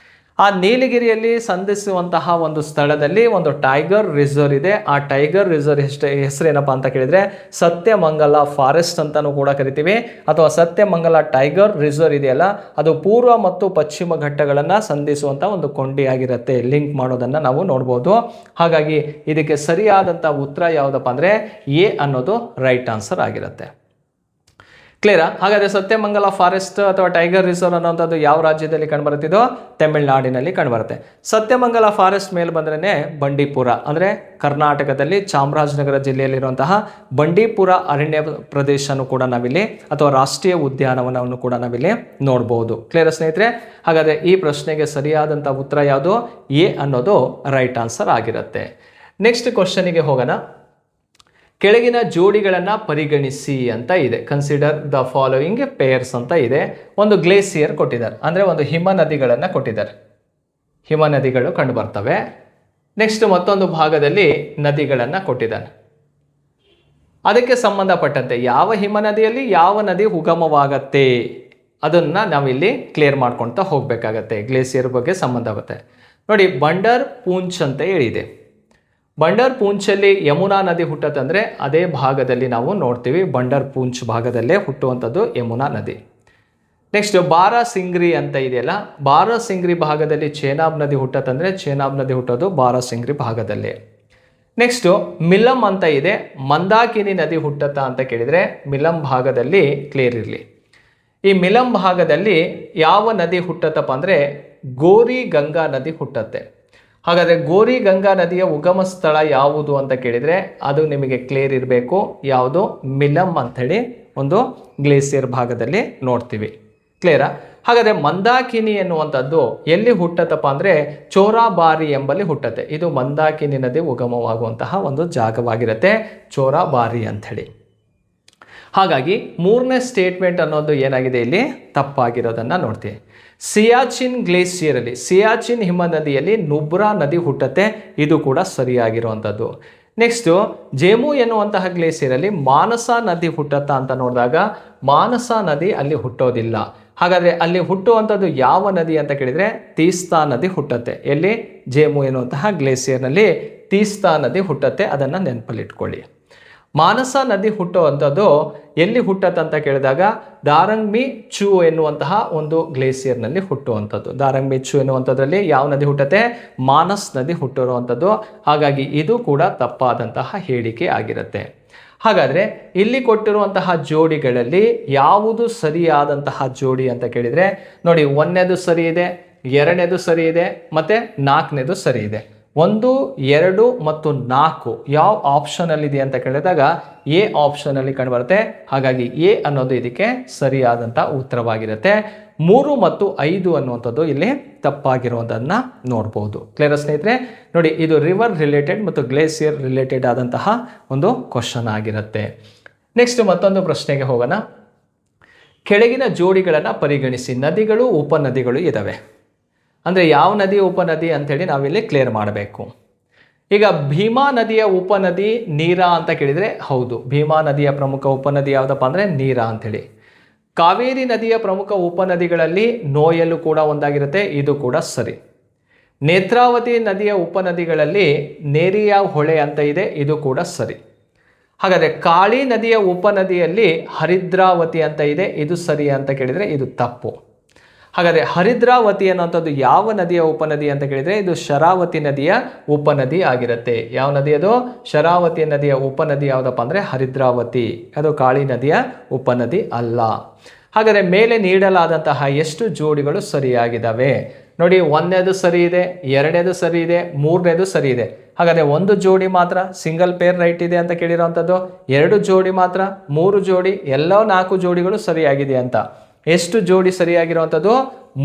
ಆ ನೀಲಗಿರಿಯಲ್ಲಿ ಸಂಧಿಸುವಂತಹ ಒಂದು ಸ್ಥಳದಲ್ಲಿ ಒಂದು ಟೈಗರ್ ರಿಸರ್ವ್ ಇದೆ. ಆ ಟೈಗರ್ ರಿಸರ್ವ್ ಹೆಸರೇನಪ್ಪ ಅಂತ ಕೇಳಿದರೆ ಸತ್ಯಮಂಗಲ ಫಾರೆಸ್ಟ್ ಅಂತಲೂ ಕೂಡ ಕರಿತೀವಿ, ಅಥವಾ ಸತ್ಯಮಂಗಲ ಟೈಗರ್ ರಿಸರ್ವ್ ಇದೆಯಲ್ಲ, ಅದು ಪೂರ್ವ ಮತ್ತು ಪಶ್ಚಿಮ ಘಟ್ಟಗಳನ್ನು ಸಂಧಿಸುವಂಥ ಒಂದು ಕೊಂಡಿಯಾಗಿರುತ್ತೆ. ಲಿಂಕ್ ಮಾಡೋದನ್ನು ನಾವು ನೋಡ್ಬೋದು. ಹಾಗಾಗಿ ಇದಕ್ಕೆ ಸರಿಯಾದಂಥ ಉತ್ತರ ಯಾವುದಪ್ಪ ಅಂದರೆ ಎ ಅನ್ನೋದು ರೈಟ್ ಆನ್ಸರ್ ಆಗಿರುತ್ತೆ. ಕ್ಲಿಯರಾ? ಹಾಗಾದರೆ ಸತ್ಯಮಂಗಲ ಫಾರೆಸ್ಟ್ ಅಥವಾ ಟೈಗರ್ ರಿಸರ್ವ್ ಅನ್ನೋಂಥದ್ದು ಯಾವ ರಾಜ್ಯದಲ್ಲಿ ಕಂಡುಬರುತ್ತಿದೋ ತಮಿಳುನಾಡಿನಲ್ಲಿ ಕಂಡುಬರುತ್ತೆ. ಸತ್ಯಮಂಗಲ ಫಾರೆಸ್ಟ್ ಮೇಲೆ ಬಂದ್ರೇ ಬಂಡೀಪುರ, ಅಂದರೆ ಕರ್ನಾಟಕದಲ್ಲಿ ಚಾಮರಾಜನಗರ ಜಿಲ್ಲೆಯಲ್ಲಿರುವಂತಹ ಬಂಡೀಪುರ ಅರಣ್ಯ ಪ್ರದೇಶನೂ ಕೂಡ ನಾವಿಲ್ಲಿ ಅಥವಾ ರಾಷ್ಟ್ರೀಯ ಉದ್ಯಾನವನವನ್ನು ಕೂಡ ನಾವಿಲ್ಲಿ ನೋಡ್ಬೋದು. ಕ್ಲಿಯರ್ ಸ್ನೇಹಿತರೆ? ಹಾಗಾದರೆ ಈ ಪ್ರಶ್ನೆಗೆ ಸರಿಯಾದಂಥ ಉತ್ತರ ಯಾವುದು? ಎ ಅನ್ನೋದು ರೈಟ್ ಆನ್ಸರ್ ಆಗಿರುತ್ತೆ. ನೆಕ್ಸ್ಟ್ ಕ್ವಶನಿಗೆ ಹೋಗೋಣ. ಕೆಳಗಿನ ಜೋಡಿಗಳನ್ನು ಪರಿಗಣಿಸಿ ಅಂತ ಇದೆ. ಕನ್ಸಿಡರ್ ದ ಫಾಲೋಯಿಂಗ್ ಪೇರ್ಸ್ ಅಂತ ಇದೆ. ಒಂದು ಗ್ಲೇಸಿಯರ್ ಕೊಟ್ಟಿದ್ದಾರೆ, ಅಂದರೆ ಒಂದು ಹಿಮ ನದಿಗಳನ್ನು ಕೊಟ್ಟಿದ್ದಾರೆ. ಹಿಮ ನದಿಗಳು ಕಂಡು ಬರ್ತವೆ. ನೆಕ್ಸ್ಟ್ ಮತ್ತೊಂದು ಭಾಗದಲ್ಲಿ ನದಿಗಳನ್ನು ಕೊಟ್ಟಿದ್ದಾನೆ. ಅದಕ್ಕೆ ಸಂಬಂಧಪಟ್ಟಂತೆ ಯಾವ ಹಿಮ ನದಿಯಲ್ಲಿ ಯಾವ ನದಿ ಉಗಮವಾಗತ್ತೆ ಅದನ್ನು ನಾವಿಲ್ಲಿ ಕ್ಲಿಯರ್ ಮಾಡ್ಕೊಳ್ತಾ ಹೋಗಬೇಕಾಗತ್ತೆ. ಗ್ಲೇಸಿಯರ್ ಬಗ್ಗೆ ಸಂಬಂಧಪತ್ತೆ ನೋಡಿ, ಬಂಡರ್ ಪೂಂಚ್ ಅಂತ ಹೇಳಿದೆ. ಬಂಡರ್ ಪೂಂಚಲ್ಲಿ ಯಮುನಾ ನದಿ ಹುಟ್ಟತ್ತಂದರೆ ಅದೇ ಭಾಗದಲ್ಲಿ ನಾವು ನೋಡ್ತೀವಿ. ಬಂಡರ್ ಪೂಂಚ್ ಭಾಗದಲ್ಲೇ ಹುಟ್ಟುವಂಥದ್ದು ಯಮುನಾ ನದಿ. ನೆಕ್ಸ್ಟ್ ಬಾರಾಸಿಂಗ್ರಿ ಅಂತ ಇದೆಯಲ್ಲ, ಬಾರಾಸಿಂಗ್ರಿ ಭಾಗದಲ್ಲಿ ಚೇನಾಬ್ ನದಿ ಹುಟ್ಟತ್ತಂದರೆ ಚೇನಾಬ್ ನದಿ ಹುಟ್ಟೋದು ಬಾರಾಸಿಂಗ್ರಿ ಭಾಗದಲ್ಲಿ. ನೆಕ್ಸ್ಟು ಮಿಲಂ ಅಂತ ಇದೆ, ಮಂದಾಕಿನಿ ನದಿ ಹುಟ್ಟತ್ತಾ ಅಂತ ಕೇಳಿದರೆ ಮಿಲಂ ಭಾಗದಲ್ಲಿ ಕ್ಲಿಯರ್ ಇರಲಿ. ಈ ಮಿಲಂ ಭಾಗದಲ್ಲಿ ಯಾವ ನದಿ ಹುಟ್ಟತ್ತಪ್ಪ ಅಂದರೆ ಗೋರಿ ಗಂಗಾ ನದಿ ಹುಟ್ಟತ್ತೆ. ಹಾಗಾದರೆ ಗೋರಿ ಗಂಗಾ ನದಿಯ ಉಗಮ ಸ್ಥಳ ಯಾವುದು ಅಂತ ಕೇಳಿದರೆ ಅದು ನಿಮಗೆ ಕ್ಲಿಯರ್ ಇರಬೇಕು. ಯಾವುದು? ಮಿಲಂ ಅಂಥೇಳಿ ಒಂದು ಗ್ಲೇಸಿಯರ್ ಭಾಗದಲ್ಲಿ ನೋಡ್ತೀವಿ. ಕ್ಲಿಯರಾ? ಹಾಗಾದರೆ ಮಂದಾಕಿನಿ ಎನ್ನುವಂಥದ್ದು ಎಲ್ಲಿ ಹುಟ್ಟತ್ತಪ್ಪ ಅಂದರೆ ಚೋರಾಬಾರಿ ಎಂಬಲ್ಲಿ ಹುಟ್ಟತ್ತೆ. ಇದು ಮಂದಾಕಿನಿ ನದಿ ಉಗಮವಾಗುವಂತಹ ಒಂದು ಜಾಗವಾಗಿರುತ್ತೆ, ಚೋರಾಬಾರಿ ಅಂಥೇಳಿ. ಹಾಗಾಗಿ ಮೂರನೇ ಸ್ಟೇಟ್ಮೆಂಟ್ ಅನ್ನೋದು ಏನಾಗಿದೆ ಇಲ್ಲಿ ತಪ್ಪಾಗಿರೋದನ್ನು ನೋಡ್ತೀವಿ. ಸಿಯಾಚಿನ್ ಗ್ಲೇಸಿಯರಲ್ಲಿ, ಸಿಯಾಚಿನ್ ಹಿಮ ನದಿಯಲ್ಲಿ ನುಬ್ರಾ ನದಿ ಹುಟ್ಟತ್ತೆ, ಇದು ಕೂಡ ಸರಿಯಾಗಿರುವಂಥದ್ದು. ನೆಕ್ಸ್ಟು ಜೇಮು ಎನ್ನುವಂತಹ ಗ್ಲೇಸಿಯರಲ್ಲಿ ಮಾನಸ ನದಿ ಹುಟ್ಟತ್ತಾ ಅಂತ ನೋಡಿದಾಗ ಮಾನಸ ನದಿ ಅಲ್ಲಿ ಹುಟ್ಟೋದಿಲ್ಲ. ಹಾಗಾದರೆ ಅಲ್ಲಿ ಹುಟ್ಟುವಂಥದ್ದು ಯಾವ ನದಿ ಅಂತ ಕೇಳಿದರೆ ತೀಸ್ತಾ ನದಿ ಹುಟ್ಟತ್ತೆ. ಎಲ್ಲಿ? ಜೇಮು ಎನ್ನುವಂತಹ ಗ್ಲೇಸಿಯರ್ನಲ್ಲಿ ತೀಸ್ತಾ ನದಿ ಹುಟ್ಟತ್ತೆ, ಅದನ್ನು ನೆನಪಲ್ಲಿಟ್ಕೊಳ್ಳಿ. ಮಾನಸ ನದಿ ಹುಟ್ಟುವಂಥದ್ದು ಎಲ್ಲಿ ಹುಟ್ಟತ್ತಂತ ಕೇಳಿದಾಗ ದಾರಂಗ್ಮಿ ಚೂ ಎನ್ನುವಂತಹ ಒಂದು ಗ್ಲೇಸಿಯರ್ನಲ್ಲಿ ಹುಟ್ಟುವಂಥದ್ದು. ದಾರಂಗ್ಮಿ ಚೂ ಎನ್ನುವಂಥದ್ರಲ್ಲಿ ಯಾವ ನದಿ ಹುಟ್ಟತ್ತೆ? ಮಾನಸ್ ನದಿ ಹುಟ್ಟಿರುವಂಥದ್ದು. ಹಾಗಾಗಿ ಇದು ಕೂಡ ತಪ್ಪಾದಂತಹ ಹೇಳಿಕೆ ಆಗಿರುತ್ತೆ. ಹಾಗಾದರೆ ಇಲ್ಲಿ ಕೊಟ್ಟಿರುವಂತಹ ಜೋಡಿಗಳಲ್ಲಿ ಯಾವುದು ಸರಿಯಾದಂತಹ ಜೋಡಿ ಅಂತ ಕೇಳಿದರೆ ನೋಡಿ, 1ನೇದು ಸರಿ ಇದೆ, 2ನೇದು ಸರಿ ಇದೆ, ಮತ್ತು 4ನೇದು ಸರಿ ಇದೆ. 1, 2 ಮತ್ತು 4 ಯಾವ ಆಪ್ಷನಲ್ಲಿದೆ ಅಂತ ಕೇಳಿದಾಗ ಎ ಆಪ್ಷನಲ್ಲಿ ಕಂಡುಬರುತ್ತೆ. ಹಾಗಾಗಿ ಎ ಅನ್ನೋದು ಇದಕ್ಕೆ ಸರಿಯಾದಂಥ ಉತ್ತರವಾಗಿರುತ್ತೆ. 3 ಮತ್ತು 5 ಅನ್ನುವಂಥದ್ದು ಇಲ್ಲಿ ತಪ್ಪಾಗಿರೋದನ್ನು ನೋಡ್ಬೋದು. ಕ್ಲಿಯರ್ ಸ್ನೇಹಿತರೆ? ನೋಡಿ, ಇದು ರಿವರ್ ರಿಲೇಟೆಡ್ ಮತ್ತು ಗ್ಲೇಸಿಯರ್ ರಿಲೇಟೆಡ್ ಆದಂತಹ ಒಂದು ಕ್ವಶನ್ ಆಗಿರುತ್ತೆ. ನೆಕ್ಸ್ಟ್ ಮತ್ತೊಂದು ಪ್ರಶ್ನೆಗೆ ಹೋಗೋಣ. ಕೆಳಗಿನ ಜೋಡಿಗಳನ್ನು ಪರಿಗಣಿಸಿ. ನದಿಗಳು ಉಪನದಿಗಳು ಇದ್ದಾವೆ. ಅಂದರೆ ಯಾವ ನದಿ ಉಪನದಿ ಅಂಥೇಳಿ ನಾವಿಲ್ಲಿ ಕ್ಲಿಯರ್ ಮಾಡಬೇಕು. ಈಗ ಭೀಮಾ ನದಿಯ ಉಪನದಿ ನೀರಾ ಅಂತ ಕೇಳಿದರೆ ಹೌದು, ಭೀಮಾ ನದಿಯ ಪ್ರಮುಖ ಉಪನದಿ ಯಾವುದಪ್ಪ ಅಂದರೆ ನೀರಾ ಅಂಥೇಳಿ. ಕಾವೇರಿ ನದಿಯ ಪ್ರಮುಖ ಉಪನದಿಗಳಲ್ಲಿ ನೋಯಲು ಕೂಡ ಒಂದಾಗಿರುತ್ತೆ, ಇದು ಕೂಡ ಸರಿ. ನೇತ್ರಾವತಿ ನದಿಯ ಉಪನದಿಗಳಲ್ಲಿ ನೇರಿಯಾ ಹೊಳೆ ಅಂತ ಇದೆ, ಇದು ಕೂಡ ಸರಿ. ಹಾಗಾದರೆ ಕಾಳಿ ನದಿಯ ಉಪನದಿಯಲ್ಲಿ ಹರಿದ್ರಾವತಿ ಅಂತ ಇದೆ, ಇದು ಸರಿ ಅಂತ ಕೇಳಿದರೆ ಇದು ತಪ್ಪು. ಹಾಗಾದರೆ ಹರಿದ್ರಾವತಿ ಅನ್ನುವಂಥದ್ದು ಯಾವ ನದಿಯ ಉಪನದಿ ಅಂತ ಕೇಳಿದರೆ ಇದು ಶರಾವತಿ ನದಿಯ ಉಪನದಿ ಆಗಿರುತ್ತೆ. ಯಾವ ನದಿ ಅದು? ಶರಾವತಿ ನದಿಯ ಉಪನದಿ ಯಾವುದಪ್ಪ ಅಂದರೆ ಹರಿದ್ರಾವತಿ. ಅದು ಕಾಳಿ ನದಿಯ ಉಪನದಿ ಅಲ್ಲ. ಹಾಗಾದರೆ ಮೇಲೆ ನೀಡಲಾದಂತಹ ಎಷ್ಟು ಜೋಡಿಗಳು ಸರಿಯಾಗಿದ್ದಾವೆ ನೋಡಿ. 1ನೇದು ಸರಿ ಇದೆ, 2ನೇದು ಸರಿ ಇದೆ, 3ನೇದು ಸರಿ ಇದೆ. ಹಾಗಾದರೆ 1 ಜೋಡಿ ಮಾತ್ರ ಸಿಂಗಲ್ ಪೇರ್ ರೈಟ್ ಇದೆ ಅಂತ ಕೇಳಿರೋವಂಥದ್ದು, 2 ಜೋಡಿ ಮಾತ್ರ, 3 ಜೋಡಿ, ಎಲ್ಲ 4 ಜೋಡಿಗಳು ಸರಿಯಾಗಿದೆ ಅಂತ. ಎಷ್ಟು ಜೋಡಿ ಸರಿಯಾಗಿರುವಂಥದ್ದು?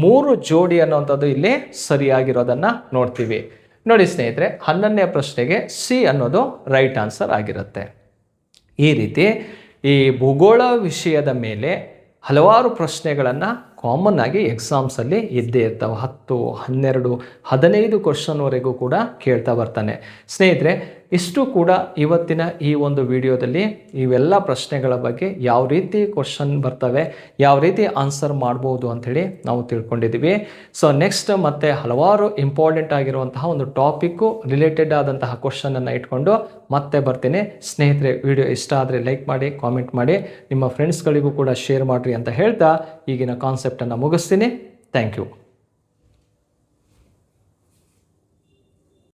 3 ಜೋಡಿ ಅನ್ನುವಂಥದ್ದು ಇಲ್ಲಿ ಸರಿಯಾಗಿರೋದನ್ನು ನೋಡ್ತೀವಿ. ನೋಡಿ ಸ್ನೇಹಿತರೆ, 11ನೇ ಪ್ರಶ್ನೆಗೆ ಸಿ ಅನ್ನೋದು ರೈಟ್ ಆನ್ಸರ್ ಆಗಿರುತ್ತೆ. ಈ ರೀತಿ ಈ ಭೂಗೋಳ ವಿಷಯದ ಮೇಲೆ ಹಲವಾರು ಪ್ರಶ್ನೆಗಳನ್ನು ಕಾಮನ್ ಆಗಿ ಎಕ್ಸಾಮ್ಸಲ್ಲಿ ಇದ್ದೇ ಇರ್ತವೆ. 10, 12, 15 ಕ್ವಶನ್ವರೆಗೂ ಕೂಡ ಕೇಳ್ತಾ ಬರ್ತಾನೆ. ಸ್ನೇಹಿತರೆ, ಇಷ್ಟು ಕೂಡ ಇವತ್ತಿನ ಈ ಒಂದು ವಿಡಿಯೋದಲ್ಲಿ ಇವೆಲ್ಲ ಪ್ರಶ್ನೆಗಳ ಬಗ್ಗೆ ಯಾವ ರೀತಿ ಕ್ವಶನ್ ಬರ್ತವೆ, ಯಾವ ರೀತಿ ಆನ್ಸರ್ ಮಾಡ್ಬೋದು ಅಂಥೇಳಿ ನಾವು ತಿಳ್ಕೊಂಡಿದ್ದೀವಿ. ಸೊ ನೆಕ್ಸ್ಟ್ ಮತ್ತೆ ಹಲವಾರು ಇಂಪಾರ್ಟೆಂಟ್ ಆಗಿರುವಂತಹ ಒಂದು ಟಾಪಿಕ್ಕು ರಿಲೇಟೆಡ್ ಆದಂತಹ ಕ್ವಶನನ್ನು ಇಟ್ಕೊಂಡು ಮತ್ತೆ ಬರ್ತೀನಿ. ಸ್ನೇಹಿತರೆ, ವಿಡಿಯೋ ಇಷ್ಟ ಆದರೆ ಲೈಕ್ ಮಾಡಿ, ಕಾಮೆಂಟ್ ಮಾಡಿ, ನಿಮ್ಮ ಫ್ರೆಂಡ್ಸ್ಗಳಿಗೂ ಕೂಡ ಶೇರ್ ಮಾಡಿರಿ ಅಂತ ಹೇಳ್ತಾ ಈಗಿನ ಕಾನ್ಸೆಪ್ಟನ್ನು ಮುಗಿಸ್ತೀನಿ. Thank you.